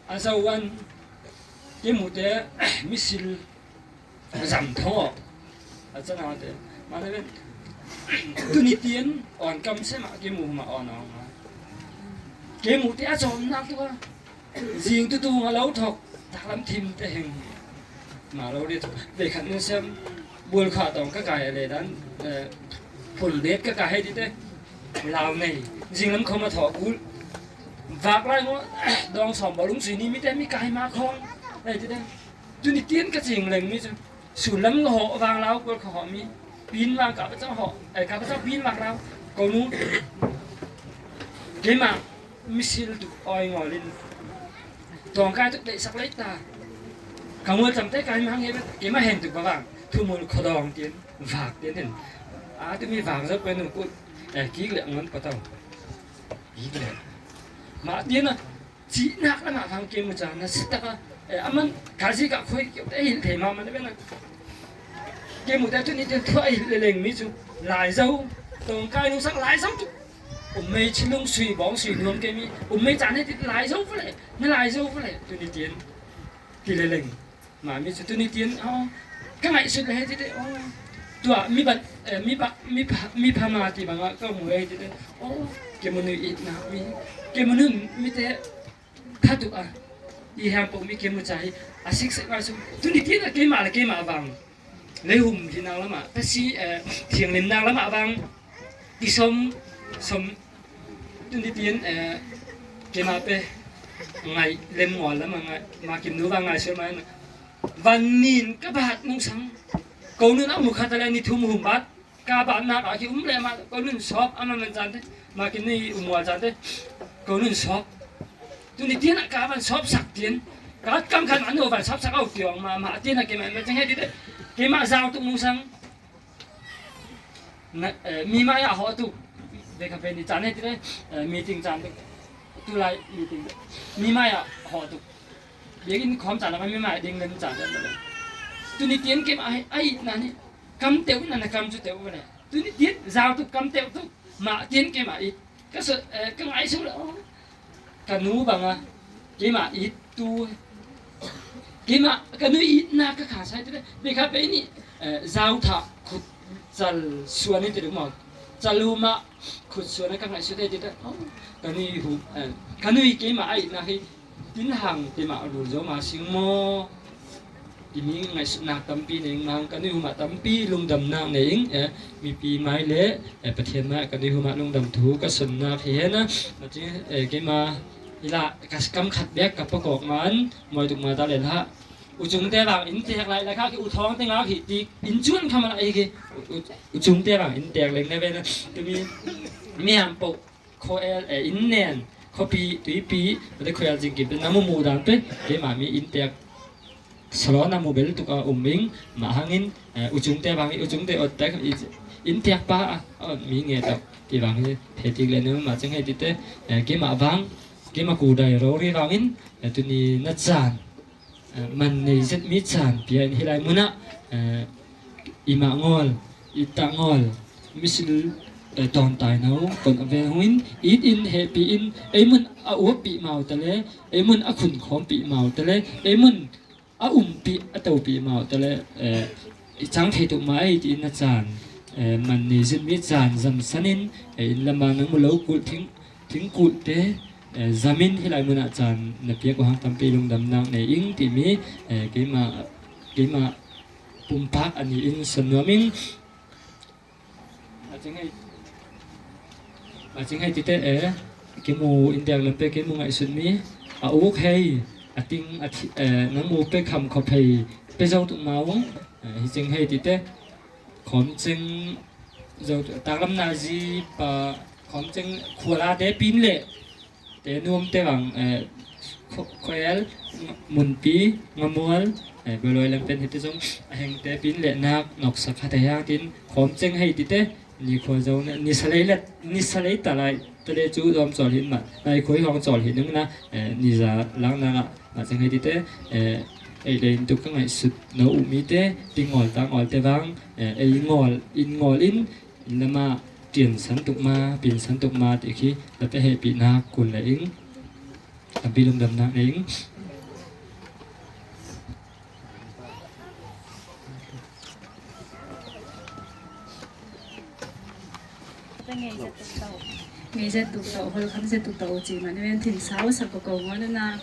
อาศัยวันเกมูเตะมิสิลจำท้ออาจารย์เอาแต่มาได้เป็นตัวนี้เตียนอ่อนกำเสมาเกมูมาอ่อนเอามาเกมูที่อาจารย์นักตัวสิ่งตัวมาแล้วถกทางลำทิมแต่เห็นมาเราได้เด็กขันเซมบัวขาตองก็กลายอะไรนั้นผลเด็ดก็กลายให้ดีแต่เราในสิ่งนั้นเขามาถอกูฝากไรว่าดองสอบบอลลุงสีนี้ไม่ได้มีกายมาคล้องอะไรที่ได้ตัวนี้เตียนก็สิ่งหนึ่งมิจุสูนล้ำห่อวางเราก็ห่อมีปีนวางกับพระเจ้าห่อกับพระเจ้าปีนวางเราก็นู้เกมามิสิลตุออยงอลินตองกายตุกเตะสักเล็กตาขโมยจำได้กายมาเงี้ยเกมาเห็นตุกบ้างทุ่มมือขดองเตียนฝากเตียนเห็นตัวมีฝากสักเป็นหนึ่งกูกี้เหลืองมันก็ต้องกี้เหลืองมาเตียนนะจีนักแล้วมาฟังเกมมันจะน่าสิตามันการสิกับคุยเกี่ยวกับไอ้เรื่องมันได้เป็นอะไรเกมหมดแต่ตัวนี้จะถ้วยเล่งมิจูหลายเจ้าตรงกายนุ่งสักหลายเจ้าผมไม่ชิลงสุยบ้องสุยรวมเกมีผมไม่จานให้ติดหลายเจ้าเพื่อเลยไม่หลายเจ้าเพื่อเลยตัวนี้เตียนกี่เล่งมามิจูตัวนี้เตียนอ๋อข้างในสุดเลยที่เดียวตัวมีพม่าที่บางก็มวยที่เดียวอ๋อเกมมันนึกอีกนะมีเกมมันนึกมีแต่ถ้าตัวอีแฮมปมีเกมใจอาศิกเสกมาสุตุนิที่นะเกมอะไรบางเลยหุ่มที่นางละมาแต่สิเถียงเล่นนางละมาบางที่สมตุนิที่เกมอะไรไงเล่นหัวแล้วมากินนูบางไงใช่ไหมวันนี้ก็บาดนุ่งสังกูนึกเอาหมุขตะเลนี่ทุ่มหุ่มบาดกาบาดนักอาคิเลยมากูนึกชอบมันจันทร์มากินนี่หัวจันทร์กูนึกชอบ tu ni tian ka ban sop sak tian ka kam khan anu ban sop sak au tiong ma tian ke ma chang he ti de ke ma zao tu mu sang mi ma ya ho tu de ka pe ni chan he ti de meeting chan tu lai meeting mi ma ya ho tu ye gin khom chan ma mi ma ding len chan de tu ni tian ke ma ai na ni kam teu na na kam chu teu ne tu ni tian zao tu kam teu tu ma tian ke ma i ka so ka ngai su la ka nu bang a ke ma i tu ke ma ka nu i na ka kha sai te be kha pe ni zao tha khut chal suan ni te ma chaluma khut suan ka ngai su te te ka ni hu ka nu i ke ma ai na hi tin hang te ma ru zo ma sing mo ini ngai na tampi ning mang ka ni hu ma tampi lung dam na ning mi pi mai le pathian ma ka ni hu ma lung dam thu ka sun na khi na ma chi ke ma ila kas kam khat bek ka pakok man moi tuk ma ta le ha u chung te bang in te lai la kha ki u thong te nga ki ti in chun kham la ai ki u chung te bang in tek leng ne ve na tu mi am po ko in nen ko pi tu pi de ko ya jing ki na mu dan pe ke ma mi in tek salo na mobile tu ka uming ma hangin ujung te bang ujung te ot tak in tiak pa mi nge ta ti bang he ti le no ma chang he ti te ke ma bang ke ma ku dai ro ri rangin tu ni na chan man nei zet mi chan pian hi lai muna ima ngol ita ngol misil ton tai no kon ave huin it in happy in emun a u pi mau ta le emun a khun khom pi mau ta le emun a pi a tau pi mau ta le chang thei tu mai ti na chan man ni zin mi chan zam sanin in lama nang mu lo kul thing kul te zamin hi lai muna chan na pia ko hang tam pi lung dam nang nei ing ti mi ke ma pum pak ani in sanwaming a ching hai ti te ke mu in dak lam pe ke mu ngai sun mi a ok hei a ting nang mu pe kham kho phei pe zau tu maung hi ching hei ti te khom ching zau ta lam na ji pa khom ching khula de pin le te nuam te wang khoel mun pi ngamol beloi lam pen hiti jong heng te pin le nak nok sakha ta ya tin khom ching hei ti te ni kho zau ni salai ta lai te le chu dom chol hin ma lai khoi hong chol hin nung na ni za lang na ma chang hei ti te ai le tu ka ngai sut no u mi te ti ngol ta ngol te wang ai ngol in lama tiền san tuk ma pin san tuk ma ti khi la pe he pi na kun la ing abi lum dam na ing nghe sẽ tụ tàu hơi khám sẽ tụ tàu chỉ mà nên thìn sáu sập cầu ngõ nên là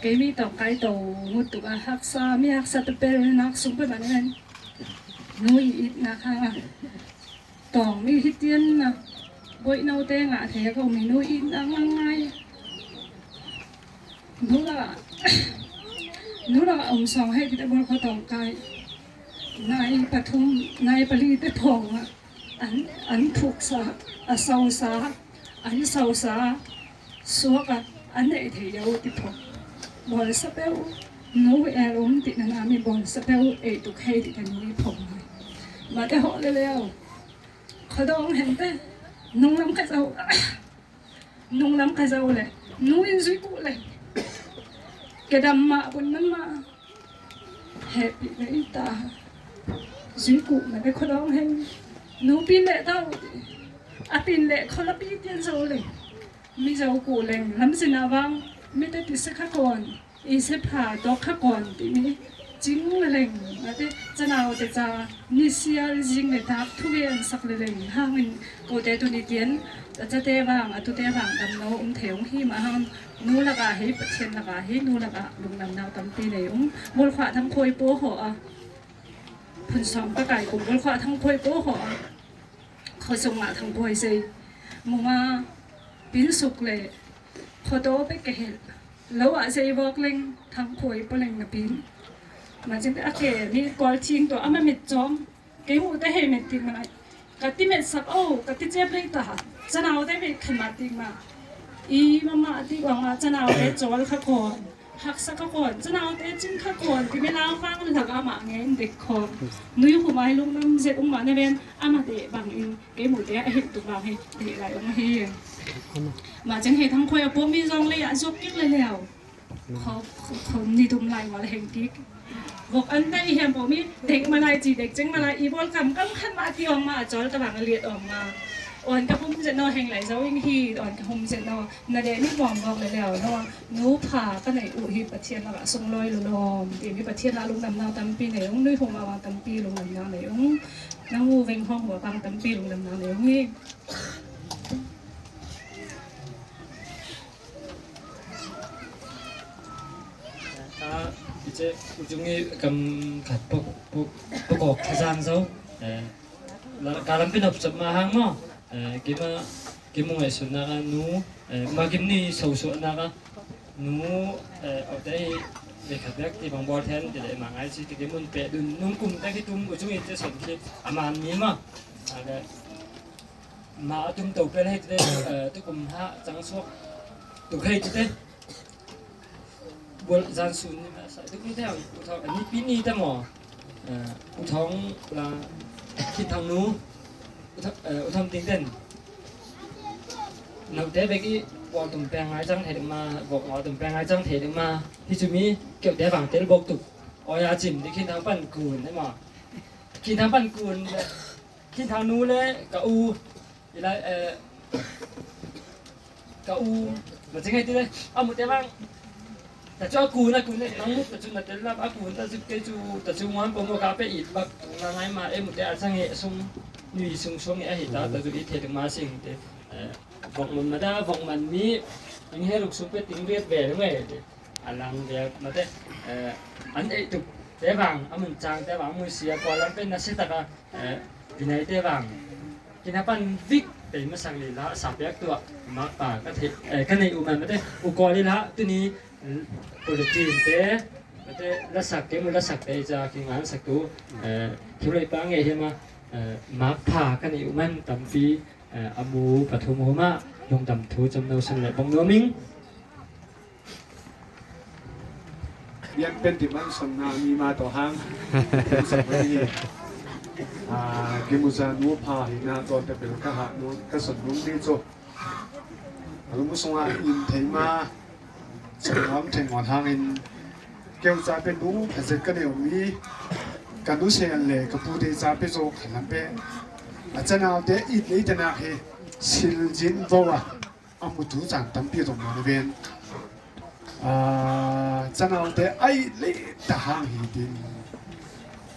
cái mi tàu cái tàu một tụ hắc sa mi hắc sa tập pe nạc sung pe mà nên nuôi ít nạc ha tòng mi hít tiên nè bội nâu te ngã thế cầu mi nuôi ít nạc ngay nu là ông sòng hay cái bol khó tòng cái nai pathum nai pali te phong anh thuộc sa sâu sa anh sâu sa suốt anh này thì đâu tiếp tục bol sắp béo nuôi ôm thì là mình bol sắp béo ấy tục hay thì nuôi phong mà cái họ leo khó đông hiện tại nung lắm cái dâu này nuôi dưới cụ này cái đầm mạ của nó mà hẹp bị lấy ta dưới cụ mà cái khó đông hình nấu pin lệ tao pin lệ khó là pin tiền dầu này mi dầu cụ lệnh lắm gì nào vang mi tới thì sẽ khác còn ý sẽ phá đó khác còn thì mi chính lệnh mà thế cho nào để cho ni xia riêng để tháp thu viên sắc lệnh hàng mình cô té tụi đi tiến cho té vàng tụi té vàng đầm nấu theo khi mà hàng nu là cả hết bật trên là cả hết nu là cả lùng đầm nào tầm pin này một khỏa thằng khôi bố họ phần sòng các cái cùng một khỏa thằng khôi bố họเขาส่งมาทางบอยสิมึงว่าปิ้นสุกเลยพอโตไปเกลแล้วว่าสิบอกเล่งทางคอยปเล่งนะปิ้นมันจะเป็นโอเคนี่กอลชิงตัวมันไม่จอมเกี่ยวแต่ให้ไม่ติงมันกติไม่สักโอ้กติเจ็บเลยตาจะเอาได้ไม่ขมาติงมา อีมามาที่ว่ามาจะนาวเตจอลค่ะก่อนหักสักก่อนจะนาวเตจิ้งค่ะก่อนที่ไม่ลาวฟังเลยถักอามาเงี้ยเด็กคอนุยหัวไม้ลุงน้ำเสร็จอุ้มมาในเวนอามาเตะบางอินเกหมูเตะเห็ดตุกบางให้เตะไหลออกมาให้มาจังเห็ดทั้งคอยพวกมีซองเลยอ่ะจบกิ๊กเลยแล้วเขานี่ทุ่มไหลมาเลยเฮงกิ๊กบอกอันได้เห็นผมมีเด็กมาลายจีเด็กจังมาลายอีบอลกำขั้นมาที่ออกมาจอลกระบางเลียดออกมาอ่อนกับผมจะนอแห่งไหลเจ้าวิ่งที่อ่อนกับผมจะนอนาเดนี่มองบอกเลยแล้วเนาะนูผ่าก็ไหนอุหิประเทศละทรงลอยลุลอมตีมีประเทศละลุงดำนาวตำปีไหนองด้วยผมมาวางตำปีลุงดำนาวไหนองนั่งวูเวงห้องหัวฟังตำปีลุงดำนาวไหนองนี่이제 우중에 보고 계산서 가람빈 없었마 항모 기몽에서 나가 누 마김니 서우서 나가 누 어때 메카백티 방보텐 이제 망아지 기문 배둔 눈꿈 딱이 좀 우중에 이제 선기 아마 미마 마 tumtau pe hai te tu kum ha chang sok tu khai te bol jan sun ni ma sa tu ni theo u thong ani pin ni ta mo u thong là khi thằng nu u thong ting ten nấu té về cái bò tùng bèn ngay trăng thể được mà bò ngõ tùng bèn ngay trăng thể được mà thì chúng mi kiểu té vàng té bốc tục ôi à chìm thì khi thằngปั่นcuồn đấy mà khi thằngปั่นcuồn khi thằng nu đấy cả u thì lại cả u mà chính ngay thế đấy một té vàngแต่cho cuồn là cuồn đấy nóng mútแต่chúng là té là áp cuồn ta giúp cái chúแต่chú ngoan bông bông cà phê ít bạc là ngay mà em một té sang hệ sung nhụy sung sung hệ taแต่chú ít thể được mà sinh thế vọng mình mà đã vọng mình mi những hết lục xuống biết tiếng Việt về đúng rồi anh làm việc mà thế anh ấy tục té vàng anh mình trang té vàng mùi xìa qua lắm bên là sẽ đặt vì này té vàng khi nào bạn viết để mà sang lì lá sạp bét tua mà bà có thể cái này u mình mà thế u coi đi lá từ ní protein té mà thế lá sạc cái một lá sạc để ra khi ngắn sạc tú thiếu lại ba ngày thêm mà phá cái này u mình tầm phi amu pathumu ma long dam thu cham no san le bong no ming ยังเป็นที่มันสำนามีมาต่อห้างสักวันนี้กิมุซานูพาหินาตัวแต่เป็นกะหานูกะสนนุนี่โจลุงสงอาอินเทมาสนามเทงอนหางอินเกี่ยวจะเป็นนูเสกันเดียวมีกันดูเสียนเลยกับผู้ที่จะไปโจขันไปอาจารย์เอาแต่อีกนิดนะคือสิลจินวัวอามุตุจันตั้มปีตรงนั้นเป็นจันเอาแต่ไอ้เล็กตาหางหิดิน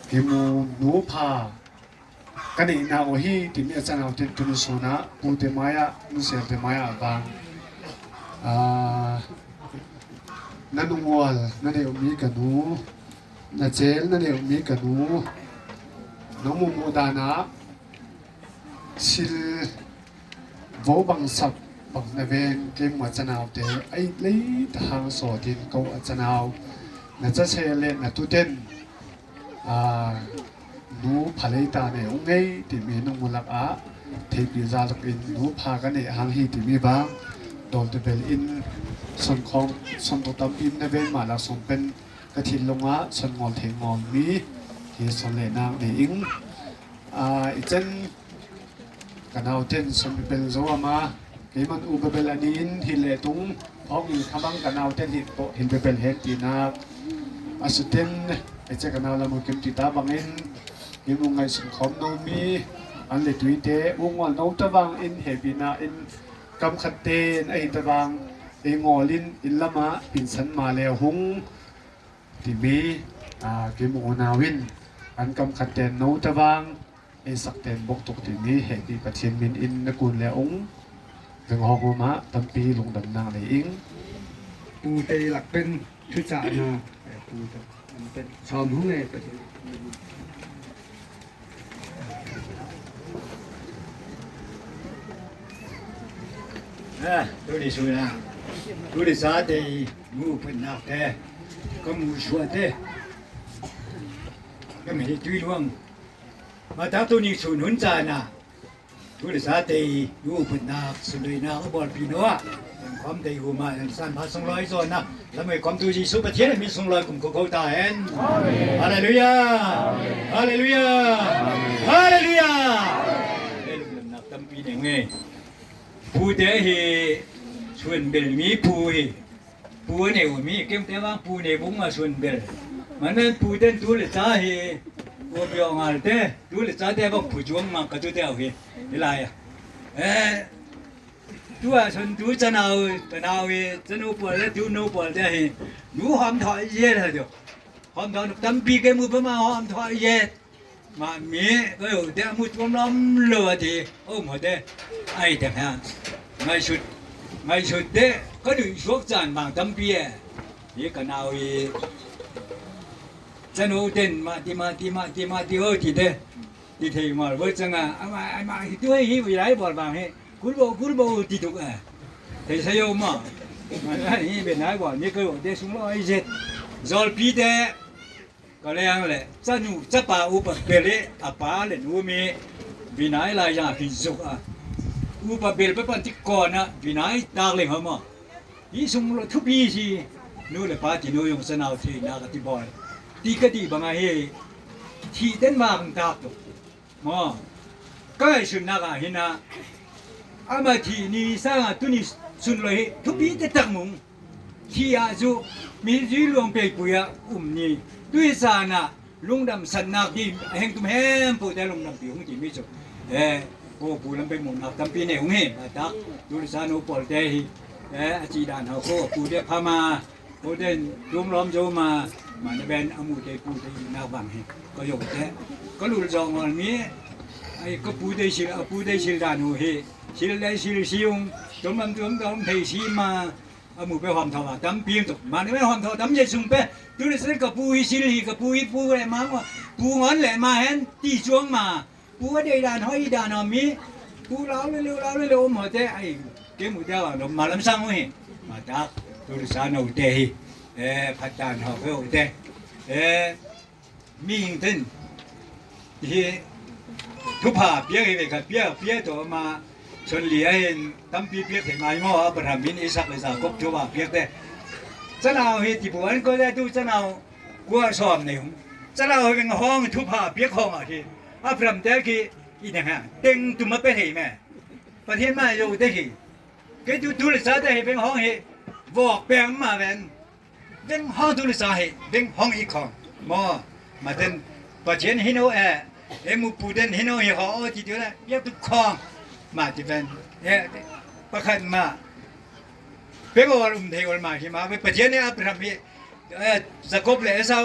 กิมูนูพากันนี่นาโอฮีที่มีจันเอาแต่ตุนโซนาปูเตมายานุเสียเตมายาบางนันวัวนั่นเดียวมีกันนูนัเจลนั่นเดียวมีกันนูน้องมูดานาสิลโวบังสับบังนาเวนเกมวัจนาวเตไอเลยทางสอดินเกาวัจนาวน่าจะเชลเลนน่าตุเต็นนูพาเลตาเนี่ยองไงที่มีน้องมุลักอาเทปีจาลกินนูพากันเนี่ยหางฮีที่มีบางโดนเตเบลอินส่วนของส่วนตัวตามอินนาเวนมาลักส่งเป็นกระถิ่นลงอาส่วนงอนเทงอนมีที่ส่วนเลนางเนี่ยอิงอีเจนกันเอาเจนสมเป็นโซอามาเกี่ยมันอุบเบลานินหิเลตุงพ้องอยู่ขบังกันเอาเจนหิโตหินเบลเฮตีนาอาสุเทนไอเจกันเอาละมุกิมติตาบังอินยิมุงไงสุขอมโนมีอันเลตุยเตวงวันเอาตะบังอินเฮบินาอินกำขัดเตนไอตะบังไองอลินอินละมาปินสันมาเลหุงที่มีเกี่ยมุงนาวินอันกำขัดเตนโนตะบังไอสักเต็นบกตกที่นี้เหตุปะเทียนมินอินนกุลและองค์ถึงฮอกมะตัมปีลงดำนางเลยอิงปูเตหลักเป็นชุดจ่านะปูมันเป็นชอมหุ้งเลยปะเทียนดูดิสวยนะดูดิซาเตยมูเป็นนักเตะก็มูชัวเตะก็ไม่ได้ตุยลวงมาตาตัวนี้สูญหุนจานะ ทุลิสาเตยยูพุนนาสุรินาบอลปีนัวความเตยกูมาสันพัส200โซนนะแล้วไม่ความตัวจีสุประเทศมี200กลุ่มเขาตาเห็นฮาเลลูยาฮาเลลูยาฮาเลลูยาเรื่องนักตั้มปีหนึ่งไงผู้เดฮีชวนเบลมีผู้เนี่ยมีเก็บแต่ว่าผู้เนี่ยบุ้งมาชวนเบลมันนั้นผู้เดินตัวเลยจ้าเฮว่าเบียงอะไรเต้ตัวเลยจ้าเต้บอกผู้จวงมากระตุ้นเต้าเฮอะไรอ่ะตัวชนตัวจะเอาเฮจะนูปวดแล้วตัวนูปวดได้เฮนูหอมถอยเย็ดเลยจ้ะหอมถอยตั้มปีเก็บมือประมาหอมถอยเย็ดมามีก็อยู่เดี๋ยวมุดผมล้อมเลือดโอ้หมดเด้ไอ้เด็กฮะไม่ชุดเด้ก็ดูช่วงจานบางตั้มปีนี่ก็เอาเฮจะนูเด่นมาที่โอ้ที่เด้ที่เที่ยวมาเวอร์จังอ่ะมาตัวเฮียวิไลบอลบางเฮกุลโบที่ถูกอ่ะแต่ใช่ยมานี่เป็นนายบอลนี่ก็เดี๋ยวสุ่มร้อยเจ็ดจอลปีเด้ก็เลยอย่างเลยจะนูจะป่าอุปเบลอาป่าเลยนูมีวินัยลายอย่างพิจุกอ่ะอุปเบลเป็นปันที่ก่อนนะวินัยตากเลยเหรอมายี่สุ่มร้อยทุกปีสินู่นเลยป่าที่นู่นยงสนาวที่นักที่บอลที่ก็ดีบางไงที่เต้นมาบังตาตัวมาก็ไอ้สุนัขเห็นนะอามาที่นี่สร้างตัวนี้สุนเลยทุกปีเตตักมุงที่อาจูมีจีหลวงเปียปุยนี่ด้วยสานะลุงดำสันนักดีแห่งตุ้มแห่งผู้แต่ลุงดำปีหงจีไม่จบโอ้ผู้ลำไปหมุนนักตั้มปีเนี่ยหงเห็นมาตักด้วยสานุปอลเตหิอาจีดานเขาก็ผู้เดียพามาผู้เด่นรวมล้อมโจมาในแบนอามูเตปูเตนาบังเฮก็ยกแท้ก็รู้จองวันนี้ไอ้ก็ปูเตชิลดานูเฮชิลได้ชิลชิวงจมเทชิมาอามูไปหอมทว่าตั้มปีนตกมาไม่หอมทว่าตั้มเยซุงไปดูดิสิกับปูฮิชิลฮีกับปูอะไรมาว่าปูงอนแหละมาเห็นตีจวงมาปูว่าเดียดานห้อยดานมีปูเล่าเร็วหมดเต้ไอ้เกมุเดียวเรามาลำซังเฮมาตักดูดิสานูเตฮีพัฒนาเขาเพื่อเต้มีหิงเต้นที่ทุบผ้าเปียกเลยครับเปียกตัวมาชนเหลียเห็นตั้มเปียกเห็นไหมมั่วประทับมินอิสักเลยสักกบทุบผ้าเปียกเต้จะเอาเหตุผลก็ได้ดูจะเอากัวซ้อมในห้องจะเอาเป็นห้องทุบผ้าเปียกห้องอะไรประทับเต้กี่อีนั่งฮะเต็งตุ่มเป็นเหตุแม่ประเทศมาอยู่เต้กี่ก็ดูเลยซะได้เป็นห้องเหตุบอกแปลงมาเป็นเป็นห้องทุลิสาเหตุเป็นห้องอีกของมาเดินปัจเจนฮิโนมูปูเดินฮิโนเฮฮอที่เดียวนะเยอะทุกของมาที่เป็นประคันมาเป็นว่าเทวมาที่มาเป็นปัจเจนเนี่ยประทับมีสกปเลยเศร้า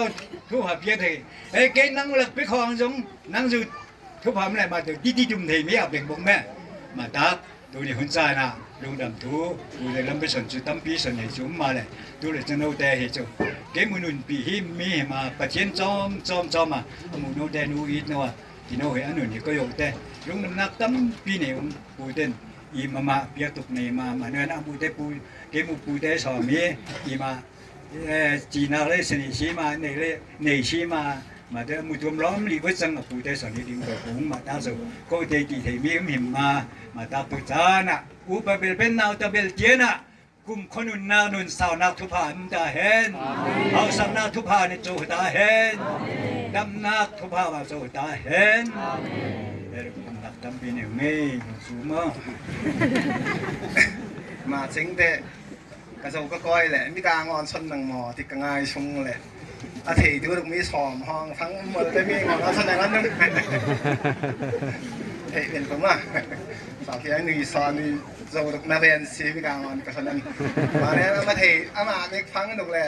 ทุบหับเยอะเลยแกนั่งหลักไปคลองจงนั่งอยู่ทุบหับอะไรมาถึงที่จุ่มเทมีเอาเป็นบงแม่มาตักตัวนี้หุ่นใจนะลุงดำทูกูเลยลำไปสนจุดตั้มปีสนให้จุ่มมาเลยตัวเลยจะโน้ตแต่เหตุเกมุนุนปีหิมมีมาปะเทียนจอมมามุโน้ตแต่นูอีทนะว่าที่โน้ตให้อันนู้นนี่ก็ยกแต่ลุงน้ำหนักตั้มปีเนี่ยปูเต้นอีมาเปียกตุกในมาเนื้อน้ำปูเต้ปูเกมุปูเต้สอมีอีมาจีน่าเลยสนิชีมาในชีมาเดิมมุจุมล้อมลีวัจังปูเต้สนิดิ่งตัวผมมาตาสุก็เตจีเทมีหิมมาตาปุจานะอุปเบลเป็นนาวตะเบลเจนะกุมคนนุ่นนานุนสาวนักทุพานตาเห็นเอาสัมนักทุพานโจตาเห็นดำนักทุพาว่าโจตาเห็นเด็กนักดำปีเนี่ยไม่สูงมาสิงเตะกระโจก็ก้อยแหละมีการงอนชนหนังหมอที่กระง่ายชงแหละอาทิตย์ที่ว่าตรงนี้สอมห้องทั้งหมดได้มีงอนแล้วชนอย่างนั้นนึงเห็นผมอ่ะสาวที่ไอ้หนุ่ยซอนนี่โจตกนักเรียนซีมีการงอนกับชนนั้นมาเนี่ยมาเทอามาเด็กฟังกันหนุกแหละ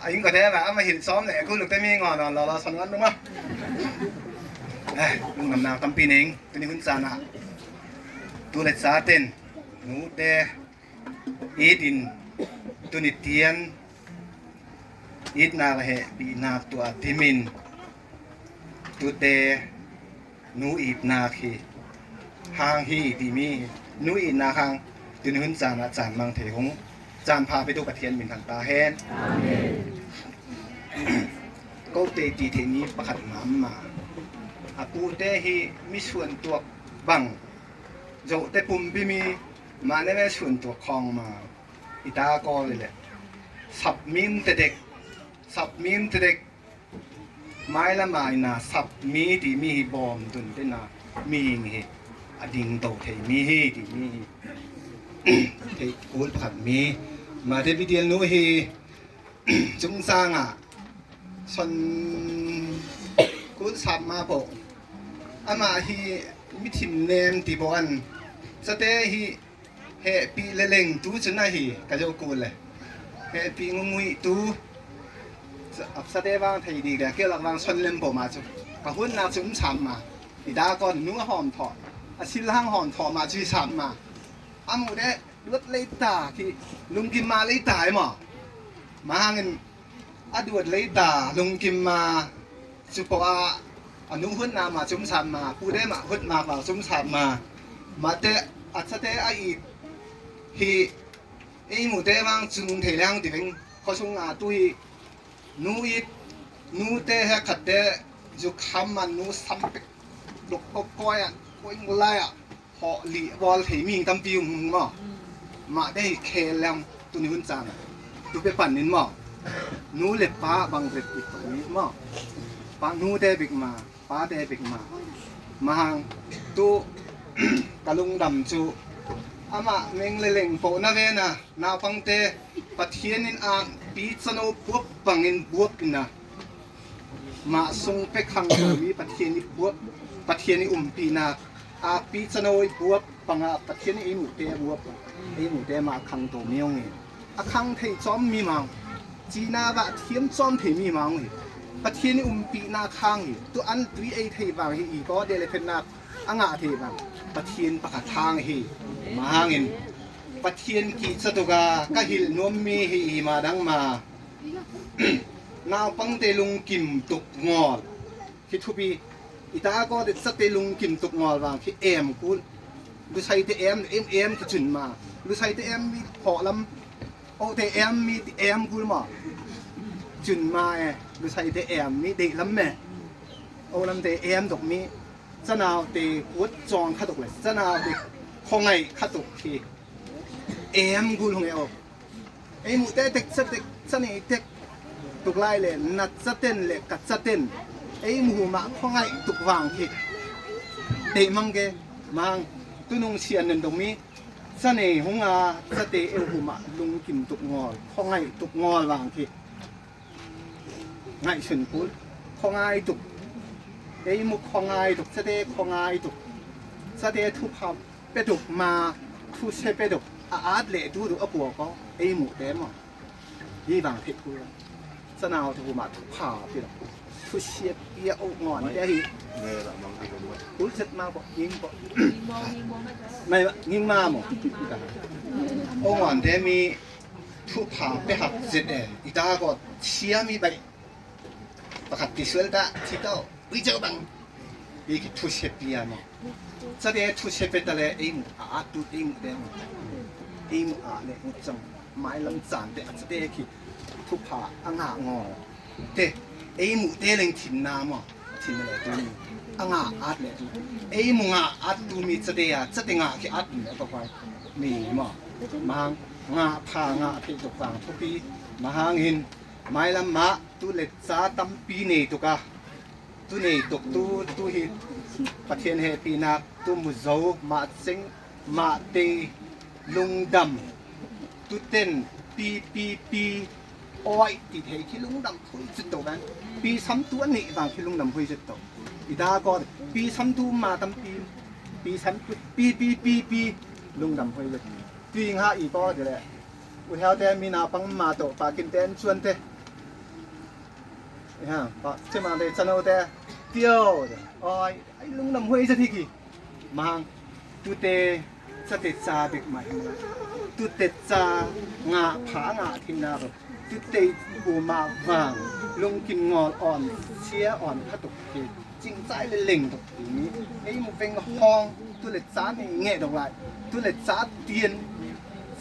อายุก็ได้แบบอามาเห็นซ้อมแหละกูหลุดได้มีงอนเราชนกันđúng khôngลุงนำนาวตั้มปีนึงตัวนี้คุณจานะตัวเล็กซาเต้นหนูเตอีดินตัวนิเตียนอีดนาเหปีนาตัวทิมินตัวเตหนูอีดนาคีหางฮีดีมีหนูอีดนาหางตัวนี้คุณจานะจานมังเถงจานพาไปดูกระเทียนมินทางตาแฮนก็เตจีเทนี้ประคัดน้ำมาอาปูเตฮีมีส่วนตัวบัง โจแต่ปุ่มบิมีมาในแม่ชวนตัวคองมาอีตาก็เลยแหละสับมีมแต่เด็กสับมีมแต่เด็กไม้ละไม้น่ะสับมีที่มีบอมตุนเป็นน่ะมีเฮอดิงโตเทมีเฮที่มีเทกูลผัดมีมาเทวิเดียนนู้เฮจุงสร้างอ่ะชนกูสับมาบอกอามาฮีมิทิมเนมที่บอกอันสเตฮีเฮปีเล็งตู้ชนะฮีกะโจกูเลยเฮปีงงุยตู้อับสเตวางไทยดีกันเกี่ยวกับวางชนเล่มผมมาจุกะหุ่นนาจุ้มช้ำมาอีดาก่อนนุ่งหอมถอดอาชิล่างหอมถอดมาจุ้ยช้ำมาอามูเดรถเลยตาที่ลุงกิมมาเลยตายหมอมาหาเงินอดวดเลยตาลุงกิมมาจุปว่าอนุหุ่นนามาจุ้มช้ำมาผู้ได้มาหุ่นมาจุ้มช้ำมาเตะอัศเตะอีฮีไอหมูเตะวางจุงเทลังที่เป็นข้อชงอาตุยนูเตะขัดเตะจุคำมันนูซ้ำเป็ดดกก้อยอ่ะก้อยงไล่อ่ะหอหลีบอลเทมิงตั้มปิวมึงมาได้เคลังตัวนี้หุ่นจางตัวไปปั่นนินนูเล็บป้าบางเล็บอีกตัวนี้ป้านูเตะบิกมาป้าเตะบิกมาหางตัวกะลุงดำจูอามาเมงเล็งโปนาเวนะนาฟังเตปะเทียนินอ่างปีสโนบวบปังอินบวบนะมาส่งไปขังมีปะเทียนิบวบปะเทียนิปีนาอาปีสโนบวบปังปะเทียนิหมูเตบวบหมูเตมาขังตัวเมียวนี่อาขังไทยจอมมีมังจีนาบะเทียมจอมเทมีมังนี่ปะเทียนิปีนาขังนี่ตัวอันตุยไอเทบางอีก็เดลเพนนาอ่างเทบางปะเทียนปะกะทางฮีมาหาเงินปะเทียนกีสตุกากะหิลนวมมีฮีมาดังมานาปังเตลุงกิมตุกงอลคิดทุบีอีตาก็เด็ดสเตลุงกิมตุกงอลวางที่กูดูใส่เตที่จุนมาดูใส่เตมีพอลำโอเตมีกูมาจุนมาดูใส่เตมีเด็กลำแม่โอลำเตตกมีจะนาวเตวัดจองขัดตกเลยจะนาวเตคงไงขัดตกทีกูลงเอวหมูเตเด็กสเต็กสนิเด็กตุกไล่เลยนัดสเต้นเลยกัดสเต้นหมูมาคงไงตุกวางทีมังเกมังตุนงเชียนนั่นตรงนี้สนิหงอาสเตหมูมาลุงกินตุกงอคงไงตุกงอวางทีไงฉันกูคงไงตุกมุกของไงตุกสเตของไงตุกสเตทุบพับไปตุกมาทุเชไปตุกอาดเละดูปัวก็หมูเต็มยี่บางเทกูสนาวทุกมาทุบผ่าไปหรอกทุเชเปียอกงอนได้ฮีกูเสร็จมาบอกยิงบอกไม่ยิงมาหมดอกงอนได้มีทุบผ่าไปหักเสร็จอีตาก็เชียมีไปประคับติดเชื้อตาที่เก้าวิจารบังอีกทุเชปียมาแสดงทุเชเปตะเลอาตุเดมอาเนี่ยจังไม้ลำจานเตะแสดงที่ทุพาอ่างงอเตะหมูเตะเล็งถิ่นน้ำถิ่นอะไรตัวนี้อ่างอาดเลยหมูอาดตัวมีแสดงที่อาดเนี่ยต่อไปนี่มังพางที่ตกฟังทุกปีมาหางหินไม้ลำมะตัวเล็กซาตั้มปีนี่ตุกะตัวนี้ตกตัวหิประเทศเฮปีนักตัวมุโซมาเซ็งมาเตลุงดำตัวเต้นปีอ้อยติดเฮที่ลุงดำคุยจุดโตนั้นปีซ้ำตัวนี้บางที่ลุงดำคุยจุดโตอีดาก็ปีซ้ำตัวมาตั้มปีซ้ำปีลุงดำคุยจุดปีงหาอีก็เดี๋ยวแหละอุทยานแต่มีนาปังมาโตปากินเต้นชวนเตก็เชื่อมาเลยสนุกแต่เที่ยวไอ้ลุงนำห้วยสักทีกี่มังตุเตสเตจาเด็กใหม่ตุเตจางาผางาทิ้งนาแบบตุเตกูมาบางลุงกินงออ่อนเชียอ่อนขตุกทีจริงใจเลยเล่งตกทีนี้ไอ้มึงเป็นห้องตุเลจ้านี่เงี้ยตรงไรตุเลจ้าเตียน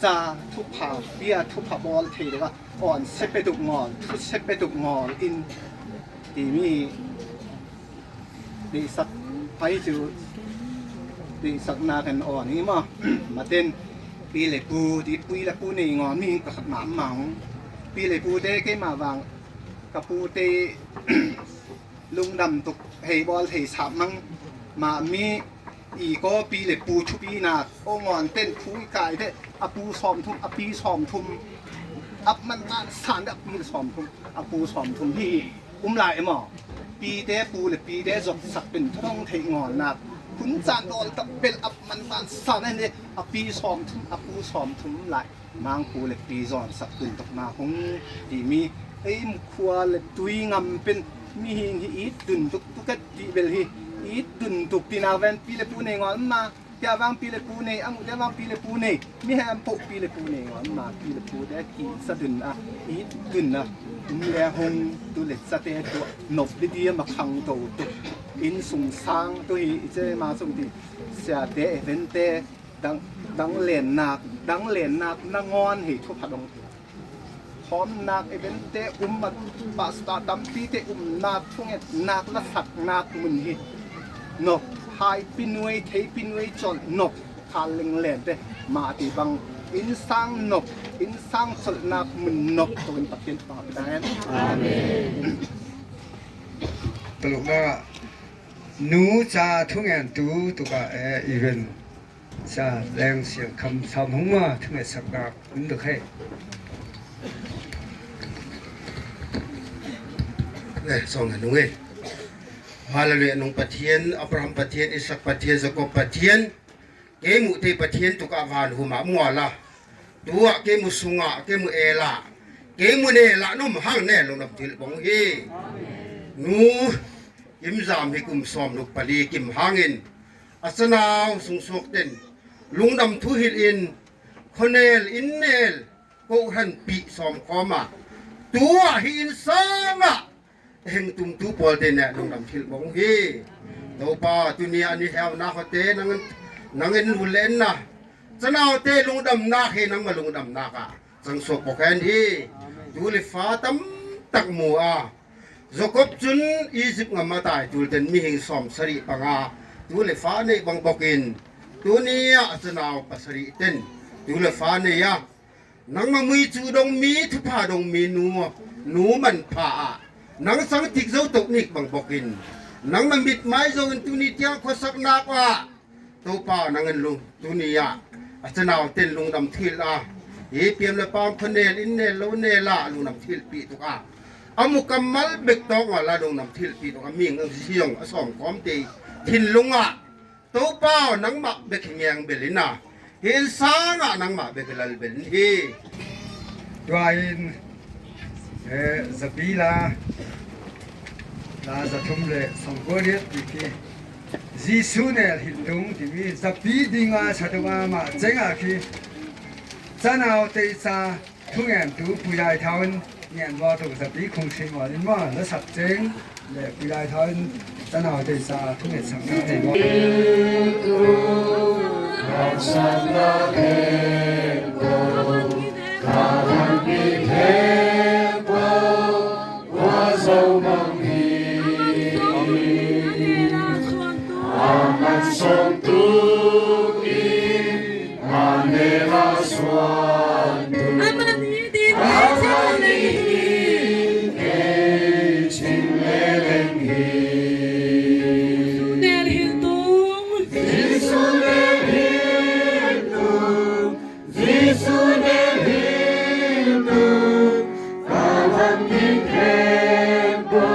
จาทุบผาเบียทุบผาบอลเทเลยว่าอ่อนเซเปตุกงอทุเซเปตุกงออินที่มีสัตว์ไปจู ti sak na kan o ni ma maten pi le pu ti pui la pu nei ngon mi ka khat ma mang pi le pu te ke ma wang ka pu te ลุงดำตุกเฮบอลเฮสามมังมามีอีก็ปีเลยปูชุปีนาโองอนเต้นผู้กายเด้อปูซ้อมทุ่มปีซ้อมทุ่มมันสานเด้อปีซ้อมทุ่มปูซ้อมทุ่มที่หลายหมอปีเด้ปูเลยปีเด้จบสักเป็นท้องเทงอนนักคุณจานโดนตะเป็นมันสานนี่ปีซ้อมทุ่มปูซ้อมทุ่มหลายมังปูเลยปีซ้อมสักเป็นตกมาคงดีมีมุขวาเลยตุยงำเป็นมีหิงอีดุนตุกตุกติเบลฮีอีดุนตุกปีนาเวนปีเลปูเนงอนมาเดี๋ยววางปีเลปูเนอังเดี๋ยววางปีเลปูเนมีแฮมปกปีเลปูเนงอนมาปีเลปูได้กี่สะดุนอีดุนมีแลหงตุเล็ดสะเตตัวนบดีๆมาขังโตตุอินสุงสางตุยเจมาสุงติเสียเตเวนเตดังเหลนนักนางอนเหทุพัดงพร้อมนักเอเวนเตมาปาสตาดัมปีเตนักทุ่งนักละสักนักมุนฮีนกหายปินวยเทปินวยจนนกคาลิงเลนเตมาตีบังอินสังนกอินสังสลนักมุนนกตัวเป็นปัจจัยต่อไปได้อาเมนตลกนะนูจะทุ่งแอนตุกะอีเวนจะแรงเสียงคำสามหงมาทุ่งแอนสักนักมุนตะให้ส่งให้นุ้ยฮาเลลูยานุงปะเทียนอับราฮัมปะเทียนอิสักปะเทียนยากอบปะเทียนเกมุเตปะเทียนตุกะวานหุมามัวละตัวเกมุสุงะเกมุเอละเกมุเนละนุมหังแน่ลงนับทิลบงเฮนูยิมซามให้กุมซอมนุกปะลีกิมหังอินอัสนาวสุงสกเต็นลุงดำทุหิลอินคนเนลอินเนลโกหันปีซอมคอมาตัวหินซังะเฮงตุมตูปอลเตเนลุงดำทิลบงเฮตัวป้าตุนีอันนี้เฮวนาคเตนังเงินหุ่นเล่นนะจะน่าเตลุงดำนาเฮนังมาลุงดำนากะสังสกปกแคนที่ดูลิฟ้าตั้มตักมัวจกบจุนอียิปต์งามาตายดูเต็นมีเฮงสอมสรีปังอาดูลิฟ้าในบังบกินตัวนี้จะน่าปัสรีเต็นดูลิฟ้าเนี่ยนังมามีจูดงมีทุพาดงมีนูมันผ่านังสังติกเจ้าตกนิกบังบกินนังมันบิดไม้เจ้าอินตุนิเตียงขสักนักว่าตัวป้านังเงินลุงตัวนี้จะน่าเต็นลุงดำทิลเฮเปียมละปามพเนลอินเนลโลเนล่าลุงดำทิลปีตุกอามุกัมมัลเบกตองว่าลาลุงดำทิลปีตุกมีเงินเสียงสองความตีทินลุงตัวป้านังมักเบกเงียงเบลินาเห็นสางนังมักเบกลลเบลฮีดวายนจะปีลาจะทุ่มเลยสองคนเดียวที่จีซูเนี่ยหินตรงที่มีจะปีดิ่งชัดว่ามาเจ้าคือจะน่าเตะซาทุ่งเงินตัวผู้ใหญ่ทาวน์เงินว่าตัวจะปีคงเชื่อว่านี่ว่าแล้วสับเจ้งเลยผู้ใหญ่ทาวน์จะน่าเตะซาทุ่งเงินสังกัดเลยว่าSom tuki manera suantu amani ke chinlelengi del hildum visu del hildum kavan di krembo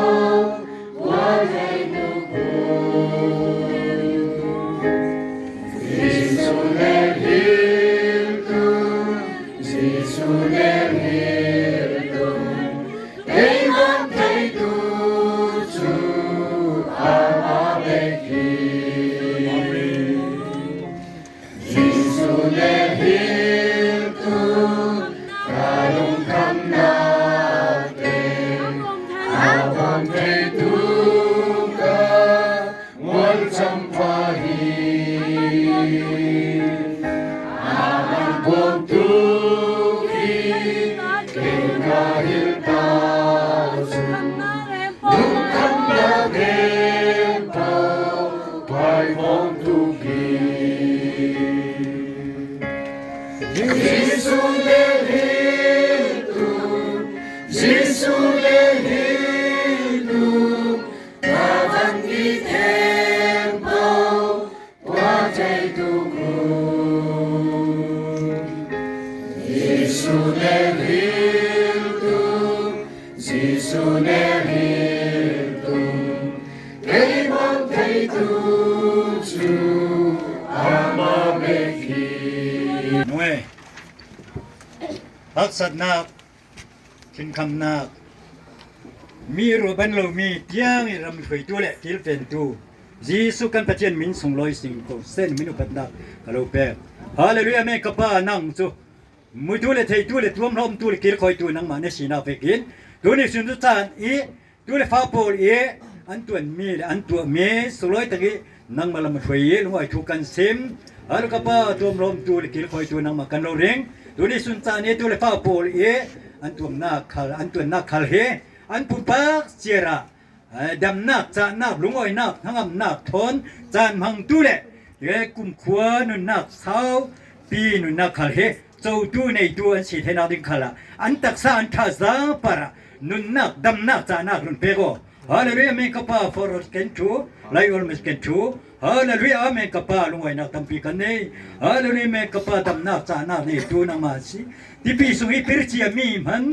พักสัตนาคินคำนามีรูบันโลมีเตียงรำถวยตัวแหละที่เป็นตัวจีสุกันประเทศมินส่งลอยสิงโตเส้นมินุปัตนากะโลเปฮาเลลูยาเมกะปานังซุมุตัวเลไทยตัวเลตัวมรอมตัวเลกิลคอยตัวนังมาเนชินาเปกินตัวนี้สุนทรานอีตัวเลฟาโปลอีอันตัวมีอันตัวเมสลอยตะกี้นังมาลำถวยลงไว้ทุกันซิมฮาลกะปาตัวมรอมตัวเลกิลคอยตัวนังมากันโลเริงตัวนี้สุนทรานตัวเลฟาโปลอีอันตัวนาคาอันตัวนาคาเฮอันปุปากเจระดำนักจานนักลุงอ้อยนักทั้งอำนักทนจานมังตุเลเยกุมขวานุนักสาวปีนุนักขลเฮเจ้าตัวในตัวอันสิเทนาดิงขละอันตักษาอันทาซาปะระนุนักดำนักจานนักลุนเปโกฮาเลลูยาเมกะปาฟอร์สเคนทูไลออลมิสเคนทูฮาเลลูยาเมกะปาลุงอ้อยนักตัมปีกันเนฮาเลลูยาเมกะปาดำนักจานนักนี่ตัวนังมาสิที่ปีสุงอีเปรเชียมีมัน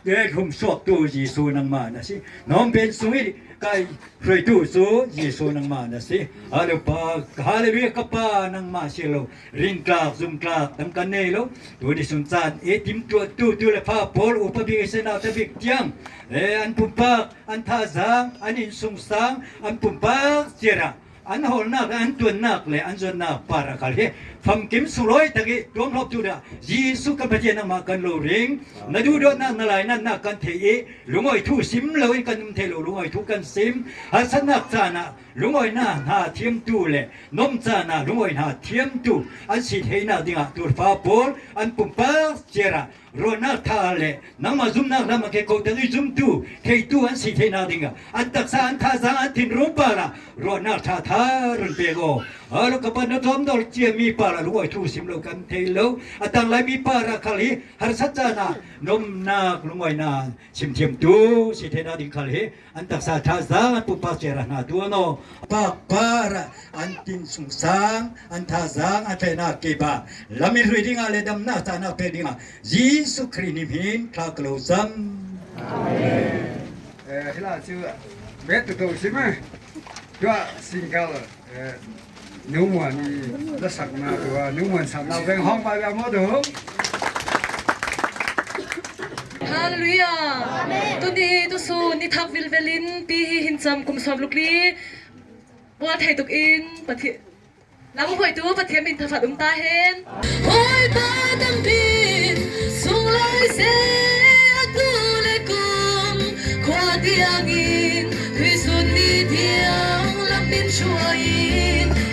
เด็กหุ่มสวกตัวยีสูนังมานะสิน้องเป็นสุงอีกายฟรตูสูยีสูนังมานะสิฮาเลปาฮาเลลูยากะปานังมาสิโลริงกลากซุมกลากตังกันเนโลตัวนี้สุนจานติมตัวเลฟ้าโปลอุปบิเสนาตะบิกเตียงอันปุ่มปากอันทาซังอันอินสุงซังอันปุ่มปากเจระอันหอนักอันตัวนักเลยอันจนนักปาระคัลเฮฟังกิมสุรอยตะกี้รวมรอบจุดยีสุกับพระเจ้ามากันโลริงนาดูดนักนาลายนั่นนักกันเทยลุงอ้อยทุซิมเลยกันเทโลลุงอ้อยทุกันซิมอาสนักจานะลุงอ้อยน่าหาเทียมตูเลยนมจานะลุงอ้อยหาเทียมตูอันสิเทน่าดิงตัวฟ้าโปลอันปุ่มปากเจระโรนักทาเลนังมาซุมนักนังมาเกโกตังซุมตูเทตูอันสิเทน่าดิงอันตักษาอันทาซังอันทินรูปาระโรนักทาทารุนเปโกอาลูกกับนทอมดอลเจียมีปาระลุงอ้อยทุซิมโลกันเทโลอันตังไลมีปาระคัลลีหารสัจจานานมนักลุงอ้อยนาชิมเทียมตูสิเทน่าดิงคัลลีอันตักษาทาซังอันปุ่มปากเจระนาตัวโนปากปาระอันทินสุงซังอันทาซังอันเทน่าเกบาลามิรุยดิงาเลดัมนาตานาเปดิงาสุครีนิมินคลากโลซัมอาเมนที่ล่าชื่อเวทตัวใช่ไหมตัวสิงเกลนุ่มวันนี้รักมาตัวนุ่มวันสามเราเป็นห้องไปแบบโมดูฮาเลลูยาตัวนี้ตัวสูนี่ทักวิลเวลินปีหินจำกุมสอบลูกลีว่าไทยตุกอินประเทศลำหวยตัวประเทศมินทฟัดตาเห็นโอ้ยบ้าดังปีสุงลอยเสียตัวเล็กกุมควาเดียงอินพิสุนีเดียงลำบินช่วย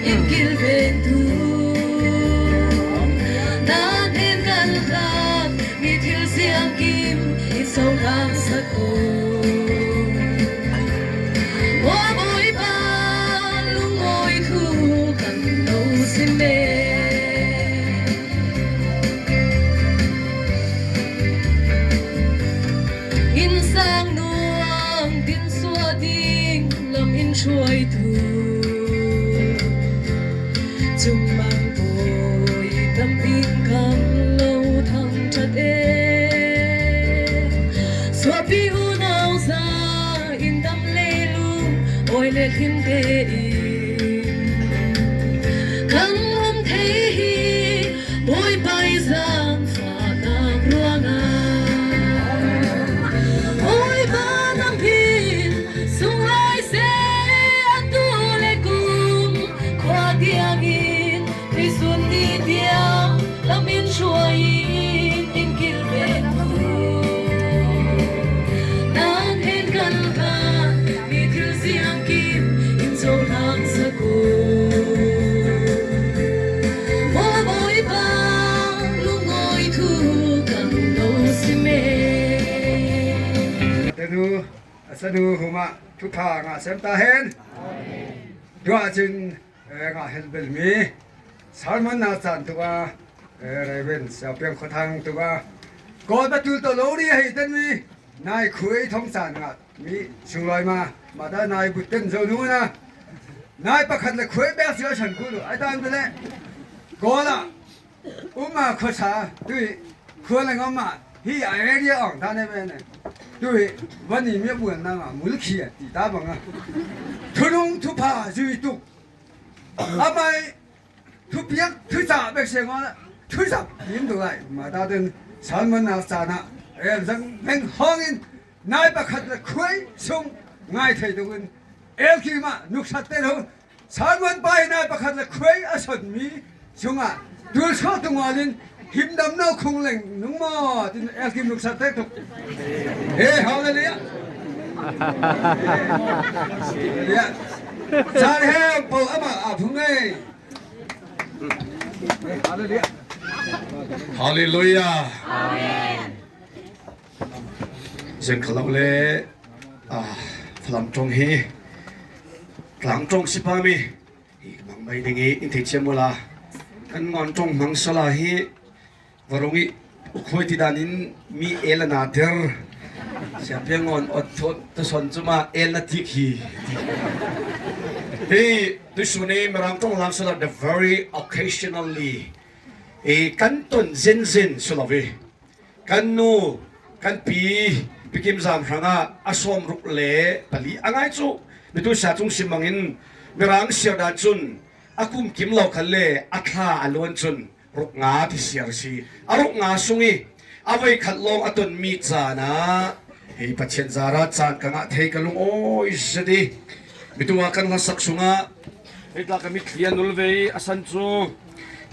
อินกิลเวนตูนานเห็นกันรักมีทิลเสียงกิมอินสองทางสักกุว่าบ่อยบ้าลุงบ่อยทูกันโนสิเมอินสร้างนวงดินสวดิงลำอินช่วยทูจุงมังโบยดำปิงคำเล่าทำจัดเอสวบิวนาซาอินดำเลลูโอยเลขินเตอีคังลมเทฮีโอยไปซางฟ้านางรัวงาโอยบ้านน้ำพินสุงลอยเสียตัวเล็กกุมควาเดียงอินพิสุนีเดียงลำอินช่วยอินกิลเบนตูนานเห็นกันกันมีทิลเสียงกิมอินโซทางสกุว่าบ่อยบ้าลุงอ้อยทูกันโนสิเมสนุหัวมาทุกทางเซมตาเห็นตัวจินงาเฮลเบลมีสารมันนาจันตัวไรเวนเสียเพียงคนทางตัวก่อนประตูตัวโลดีให้เต้นมี นายคุยท้องสารงะมีสุรอยมาได้นายบุตรเต็มโซนูนะนายประคันเลยคุยแบบเสียฉันกูดูไอ้ตามไปเลยก็ละมาขชาด้วยควรเลยก็มาที่ไอ้เรียอ่างท่านเนี่ยเป็นด้วยวันนี้มีบุญนั่งอ่ะมุลขี้อ่ะตีตาบังอ่ะทุลุงทุพาจุยตุอาไม่ทุเพียงทุจ่าเบกเสียงอ่ะทุจ่ายินดูไรมาได้ถึงสามวันนาสานะสังแห่งห้องอินนายประคัดเลยคุยส่งง่ายไทยตรงนั้นคิมานุกสัตเตลสามวันไปนายประคัดเลยคุยอาสนมีส่งอ่ะดูชอบตรงวันนี้หิมดำเน่าคงเหล่งนุ่งมอที่คิมนุกสัตเตตุกฮาเลลูยาสาธุเปิดอามาพุ่งเอ้ฮาเลลูยาฮาเลลูยาอาเมนเซนคลาวเลพลัมจงฮีกลางจงสิพามีอีกมังไม่ดึงอีอินทิเชมุลากันงอนจงมังสลาฮีวารุงิคุยที่ด้านินมีเอลนาเดอร์เสียเพียงงอนอดทนตุสนจุมาเอลนาติกีที่ตุสุนีมรังจงลังสลา the very occasionally กันต้นเซนเซนสลาวีกันนูกันปีพิกิมจามหางอาสมรุกเล่ปลีอ่างไอจูมิตุชาจงสิมังอินมีรังเสียดาจุนอากุมกิมเหล่าคันเล่อัคราอลวนจุนรุกงาที่เสียรสีอารุกงาสุงีเอาไว้ขัดลงอตุนมีจานะปัจเจนจาราจานกังอาเทกันลงโอ้ยสดีมิตุว่ากันละสักสุงาตากันมิเคลียนุลเวอสันจู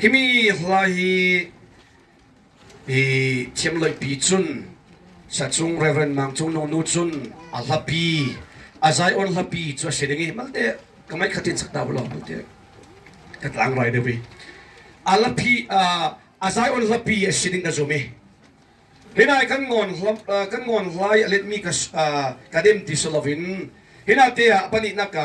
ฮิมีลาฮีเทียมลอยปีจุนสัจงเรเวนมังจงโนนูจุนอัลลปีอาศัยอัลลปีจัวเสด็จมันเดก็ไม่ขัดตินสักดาวหรอกเดกัดหลังไรเดวิอัลลปีอาศัยอัลลปีเสด็จกันจุมีเห็นไอ้กันงอนไล่เล็ดมีกัดเดมติสลาวินเห็นไอ้เดียปนินัก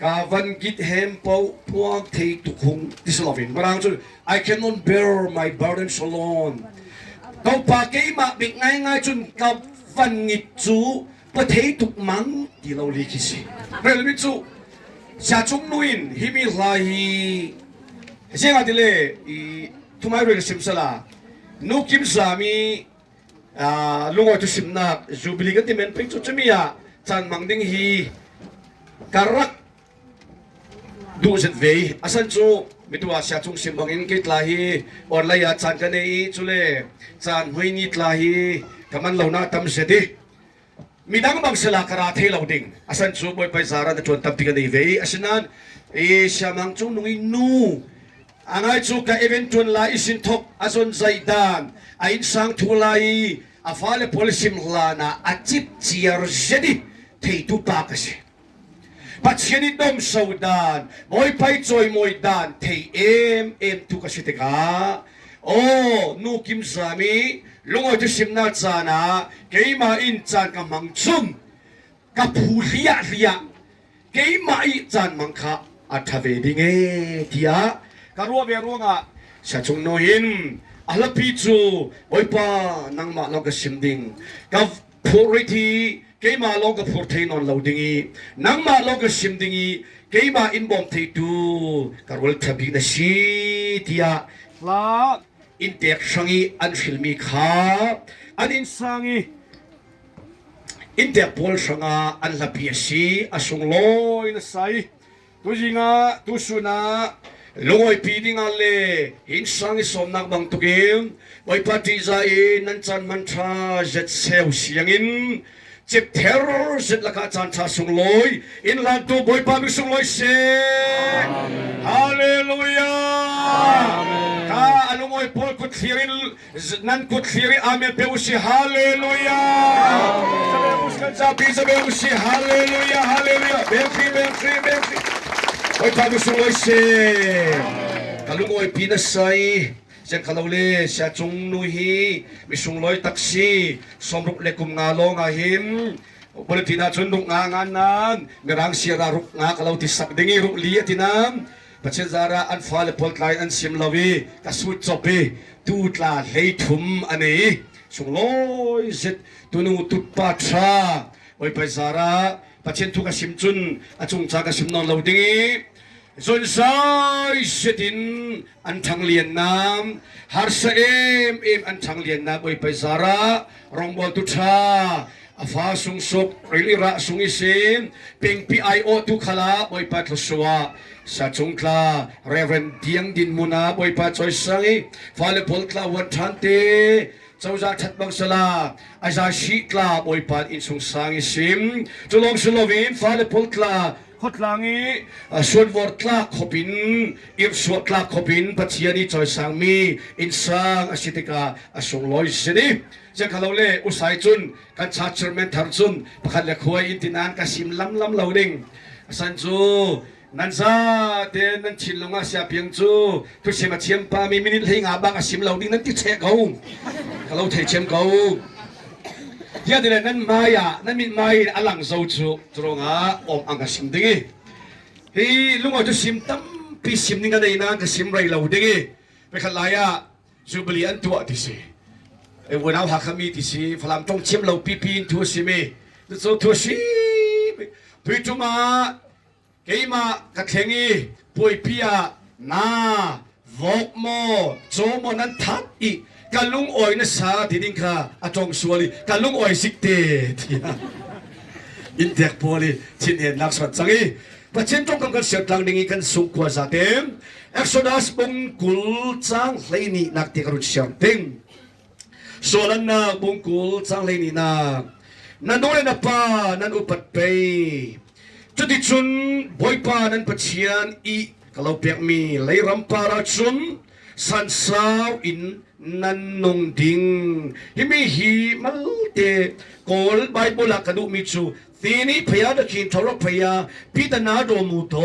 กาวันกิดเฮมปาวพวกเทตุคงติสลาวินมารังจุ I cannot bear my burdens aloneเขาปากเกยมาบิกง่ายๆจนกับฟันงิดจูประเทศตุกมังที่เราลีกิสิเรื่องมิจูชาจุงนุอินฮิมิลาฮีเสียงอะไรเลยทุกไม่รู้สิมสลานุกิมสามีลุงอตุสิมนักจูบิลิกันที่มันเป็นจุดมีอะจันมังดิงฮีการักดูเสร็จเว้ยอาศัยจูมิตัวชาจุงสิมบังอินกิตลาฮีออนไลน์จันกันเองจุเล่จันหุยนิตลาฮีกำมันเหล่านั้นทำเสร็จมีดังบางสลากราเทเหล่าดิ่งอาศัยจูบอยไปสาระจวนตับติกันเองเว้ยอาศัยนั้นชามังจุงนุยนูอันไอจูกับอีเวนต์จวนลายสินทบอาศัยใจดานไอ้สังทุลายอาฟ้าเลพอลิสิมลานะอาจิบเจียร์เจดีเทตุปากสิปัจเจนิดมสาวดานมวยไปจอยมวยดานเทเอ็มทุกสิทธิ์กาโอ้นูกิมสามีลุงเอาจะสิมนาจานะเกี่ยมาอินจานกับมังจุมกับผู้เลียเกี่ยมาอินจานมังคะอัฐเวดิเงที่อะการรัวเวรัวงะชาจงโนหินอัลพิจูโอยปานังมาลองกับสิมดิงกับผู้ริทีเกี่ยมาลองกับผู้เทนอนเหล่าดิงีนังมาลองกับสิมดิงีเกี่ยมาอินบอมเทตูการวัลทับินชีที่อะลาอินเตกสังีอันฟิลมีข้าอันอินสังีอินเตกพอลสังาอันลับเบียสีอาสุงลอยนสัยตุจิงาตุสุนาลงไอปีดิงาเลอินสังีสมนักบังตุกิมไว้ปฏิใจนันจันมันทราเจ็ดเซลเสียงอินเจ็บเทอร์เจ็ดละกาจันทราสุงลอยอินลันตูบอยปามิสุงลอยเซฮาเลลูยาAno mo Paul kutsirin nan kutsiri amen peusi haleluya sabi usi haleluya haleluya merci oi padu sungoi se kalau mo pinasai sen kalau le sa chung nuhi misungloy taksi somruk lekum ngalong ahim boleh tina chunduk nganganan merang sira ruk nga kalau tisak dingi ruk liya tinam Pachin zara an fale polt line an sim lawi kasut chopi tu tla lei thum ani สุงลอยเสร็จตัวนูตุดปาชาไว้ไปสาระปะเชนทุกสิมจุนอาจงจากสิมนอนเราดิ้งส่วนสายเสดินอันทางเลียนน้ำฮาร์เซเอ็มอันทางเลียนน้ำไว้ไปสาระรองบอลตุชาอาฟ้าสุงสุกริลิระสุงอิสิมเป็งปีไอโอตุขลาไว้ไปทศวะสัจงคลาเรเวนเดียงดินมุนาไว้ไปจอยสังฟาเลพลคลาวันทันเตเจ้าจะทัดบังสลาอาจารย์ชิกลาบอยปัดอินสงสังอิสิมจุลองสโลวินฟาเลพลคลาขดลังอีส่วนวอร์คลาขบินอิฟสวดคลาขบินปัจจัยนี้จอยสังมีอินสังอาศิติกาอาสงลอยสินีจะขลาเล่อุสัยจุนกันชาเชอร์เมนทาร์จุนประคันเล็กหวยอินตินานกัสิมล้ำเหล่าดิ่งสันจูนั่นซาเดนนั่นชินลงอาเซียเพียงจูทุกเสียมาเชียมปามีมินิให้งาบางอาศิมเหล่าดิ่งนั่นที่เชกเขาเราเทเชียมเขาเฮียเดนนั่นมายานั่นมินมายอลังโซจูตรงอาอมอังกสิมดิ่งเฮ้ลุงเอาจุสิมตั้มปีสิมนี่กันได้นะกสิมไรเหล่าดิ่งไปขัดลายาจูบลีอันตัวที่สิวันเอาหักมีที่สิฝรั่งต้องเชียมเหล่าปีปีนทัวสิเมตัวโซทัวสิพิจุมาเกี่ยมากัดเข่งีป่วยพิยานาวอกโมโจมนั้นทัดอีกาลุงอ้อยนั่นสาที่ดิ้งค่ะอาจงสวลีกาลุงอ้อยสิกเตที่อินเด็กพอลีชินเห็นนักสวดสังอีประเทศจงกำกันเสียตังดิ้งกันสุขกว่าซาเต็มเอ็กโซดัสบุงกุลจังเลยนี่นักที่กรุณเสียงติ้งส่วนนั้นบุงกุลจังเลยนี่นั่นโดนนับปานั่นอุปัตเปจุดที่จุนบอยปานั้นปัจจัยอีกเราเปียกมีเลยรำปาราจุนสันสาวอินนันนงดิงฮิมิฮิมัลเตโกลไบเบิลกระดูมิจูทีนี้พยาดกินทรพยาพิจารณาโดมุโต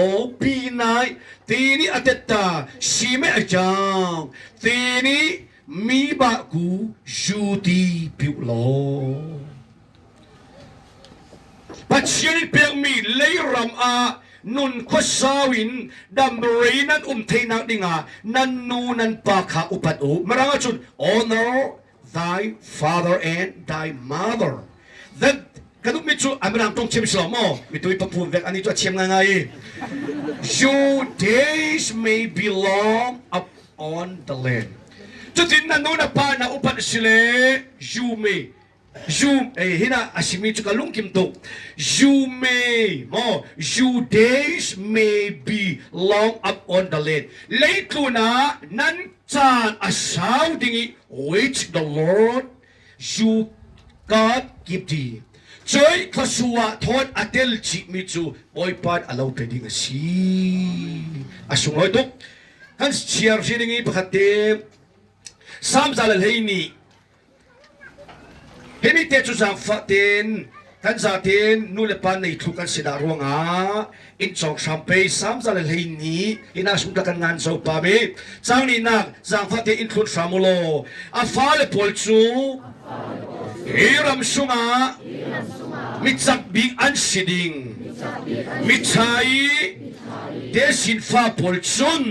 ปีนายทีนี้อัตตาชิเมอจังทีนี้มีบากูจูดีพิวโลปัจจัยเพียงมีเลยรำอานุนขสาวินดัมเรนันเทนักดิ่งานันนูนันปาขาอุปัตอุมรังจุน honor thy father and thy mother that กระดูกมิจูอันรังต้องเชื่อมสลามอมิตุยปะพูนเวกอันนี้จะเชื่อมง่ายๆ your days may belong up on the land จุดที่นันนูนันปานาอุปัตสิเล you may you hina asimi chuka lungkim to you may mo you days may be long up on the land leituna nan chan asaw dingi which the Lord you God give thee joy khasua thot atel chi mi chu boy pat alaw pe ding si asung loi tok kan chiar si dingi pakhate sam zalal heiniเห็นมีเตจุจังฟัดเตนกันจะเตนนู่นเลปันในทุกันสิดาร่วงอินจอกชัมเปย์ซ้ำจะเลยนี้อินาสุดกันงานโซปาเบจังนี่นักจังฟัดเตนอินทุนสามุโลอาฟ้าเลปอลจูฮิรัมสุงามิจักบิอันสิดิงมิชัยเดสินฟ้าปอลจุน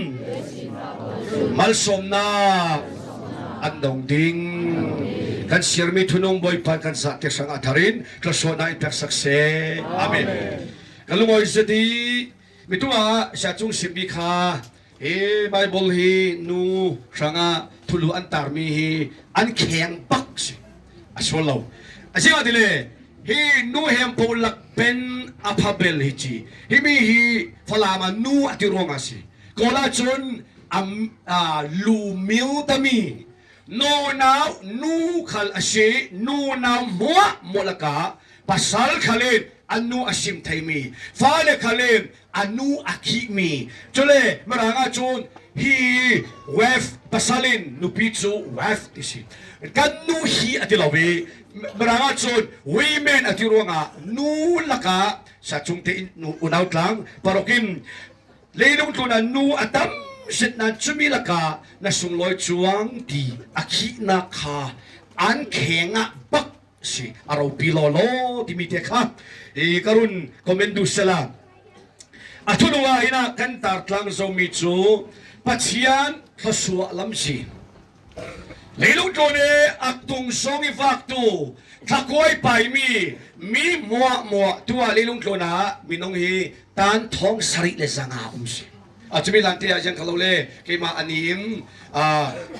มัลสมนาอันดงดิงกันเสียมีทุนงบอยพันกันสักเกสังอัฐรินกระสวนายเป็กสักเสอาเมนกันลุงอยสตีมิตัวชาจุงสิบิคาไบเบิลฮีนูสังอาทุลุอันตารมีฮีอันแข็งปักสิอสวลเราอาชีพอะไรฮีนูเฮมปูลักเป็นอัพเบลฮิจีฮีมีฮีฟลามานูอติรวงอาศิโกลาจุนลูมิลตามีno now nu khal ashe nu now mo laka pasal khalin anu asim thaimi fale khalin anu akimi chole maranga chun hi wef pasalin nu pichu wef tisi kanu hi atilawi maranga chun women atiruanga nu laka sa chungte nu unaw tlang parokim leilung tuna nu atam sit na chumilaka na sungloi chuang di akhi na kha an khenga bak si araw pilolo dimite kha karun komendu sala athunuwa ina kantar tlang zo mi chu pachian khasua lamsi Lấy lúc trốn này ạc tung song i vạc tu Thà quay bài mi mua tua lấy lúc trốn á mi nông hi tan thong sari le sang ha si At mi lanti ajan kalau le kay ma anin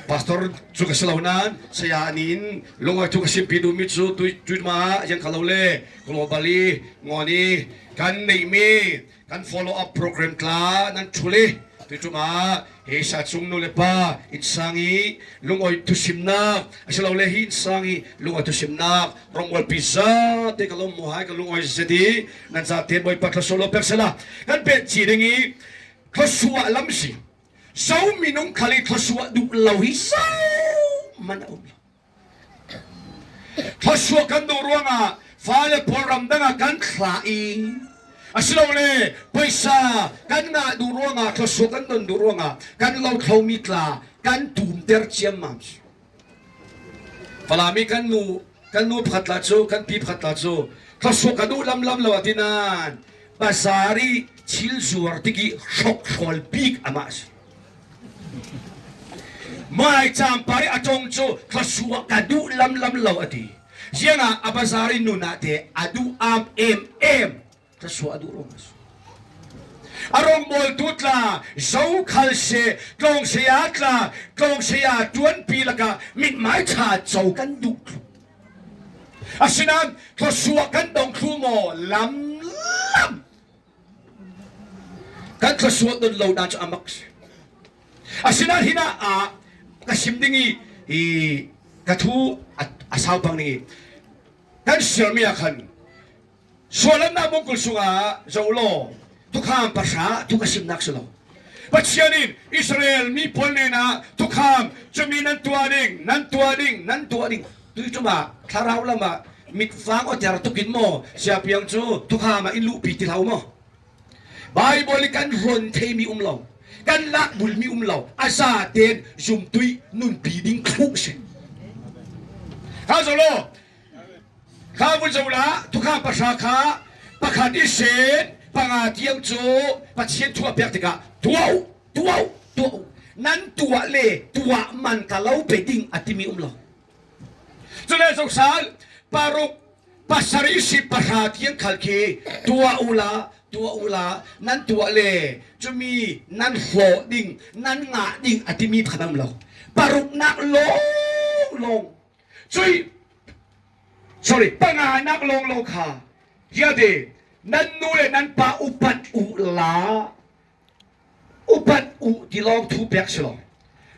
pastor juga selaunan saya anin longai tu kasim pidu mitsu tu ma ajan kalau le globally ngoni kan nei mi kan follow up program kla nan chule tu cuma sa chung no le pa insangi lungoi tu simna asalau le hin sangi lungoi tu simna rongwal pizza te kalau mohai kalau lungoi sedi nan sa te boy pa solo persela kan pe chiringi khosua lamsi sau minung kali khosua du lauhi sau man om khosua kan do ruanga fale program danga kan khlai Aslaw le paisa kan nga duronga khosua kan don duronga kan lau thau mitla kan tum ter chiam mams falami kan nu phatla chu kan pi phatla chu khosua ka du lam lawatinan basari chil zuar tiki shok shol big amas mai champari atong chu khosua ka du lam lawati sianga abasari nunate adu am Kasua durongas. Arong mol tutla, zau khalse, klong seyatla, klong seyat tuan pilaka, mit mai cha zau kan duklu. Asinan, kasua kan dong klumo, lam. Kan kasua don law na cha amaks. Asinan hina kasimdingi katu asaw pang ni. Kan sirmiya kan. Soalan na mong kulsunga sa ulo, tukham pasha, tukasim naksalo. Patsyanin, Israel, mi polnena, tukham, sumi nantuading. Tuwi cuma, klaraw lama, mitfang o tiara tukin mo, siya piyang chu, tukhama inlu pitilaw mo. Bible kan ron te mi umlaw, kan lakbul mi umlaw, asa ten, sumtuy, nun piding kuksin. Kasolo, Kawul zawla, tukha pasaka, pakati sen, pangatiang cho, patsien tua pertika, tuau. Nan tua le, tua man kalau peding atimi umlaw. Zule soksal, paruk pasarisi pasatiang kalke, tua ula, nan tua le, cumi nan ho ding, nan nga ding atimi panamlaw. Paruk nak long. Panganak long ka. Yade, nan nule nan pa upat ula. Upat di long tu pek silo.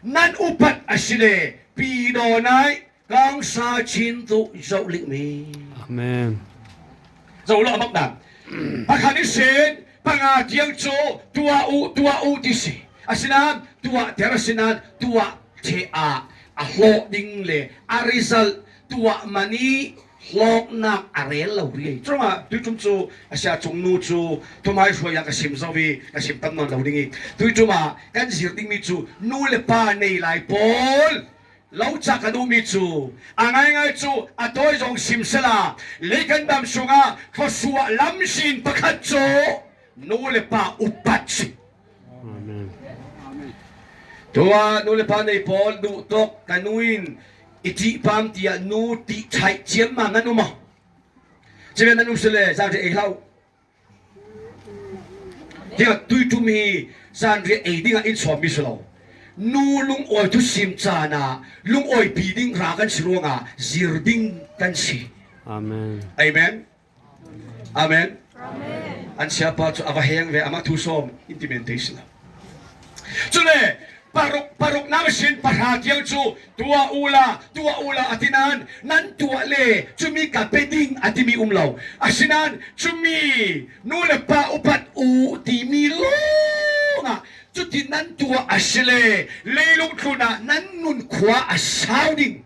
Nan upat asile, pidonay, kang sa chinto zau lik me. Amen. Zau lo amak na. Pakanisin, pangatiang cho, tua u disi. Asinan, tua terasinan, tua tea. Ahlo ding le, arizal, tua mani, Lok nak arel lauri. Cuma tu cuma asia cungnu cu, tu mai so yang kasim sawi kasim tanon lauri. Tu cuma kan zirting mi cu nu lepa nei lai pol. Lau cakadu mi cu, angai cu atoy jong sim sela. Lekan dam sunga khosua lamsin pakat cu nu lepa upat si. Amen. Tua nu lepa nei pol du tok kanuin. Iti pam tia nu ti chai chiam ma nganu ma chian nanu sele sa je lau dia tui tu mi san re e dinga in som mi selo nu lung oi tu sim cha na lung oi pi ding ra kan sironga zir ding kan si Amen. Amen. An siapa tu avaheng ve ama tu som implementation Sule Paruk namasin parhatyang chu tua ula atinan nan tua le cumi ka peding atimi umlaw asinan cumi nule pa upat u timi longa cuti nan tua asile leilong tuna nan nun kwa asauding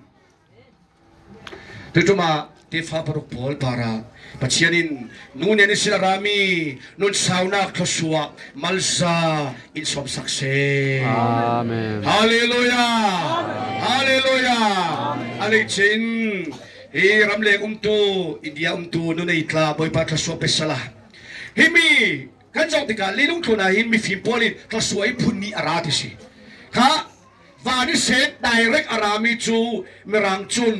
Tutuma tefa paruk pol para Patsianin nun yan sila rami nun sauna kasua malsa in som sakse. Amen. Hallelujah. Alichin ramle India nun ay itla boy pa kasua pesala. Himi kanjong tika linong tuna himi fimpolin kasua ipuni aratisi. Ka วานิเศษ direct อารามิจูเมรังจุน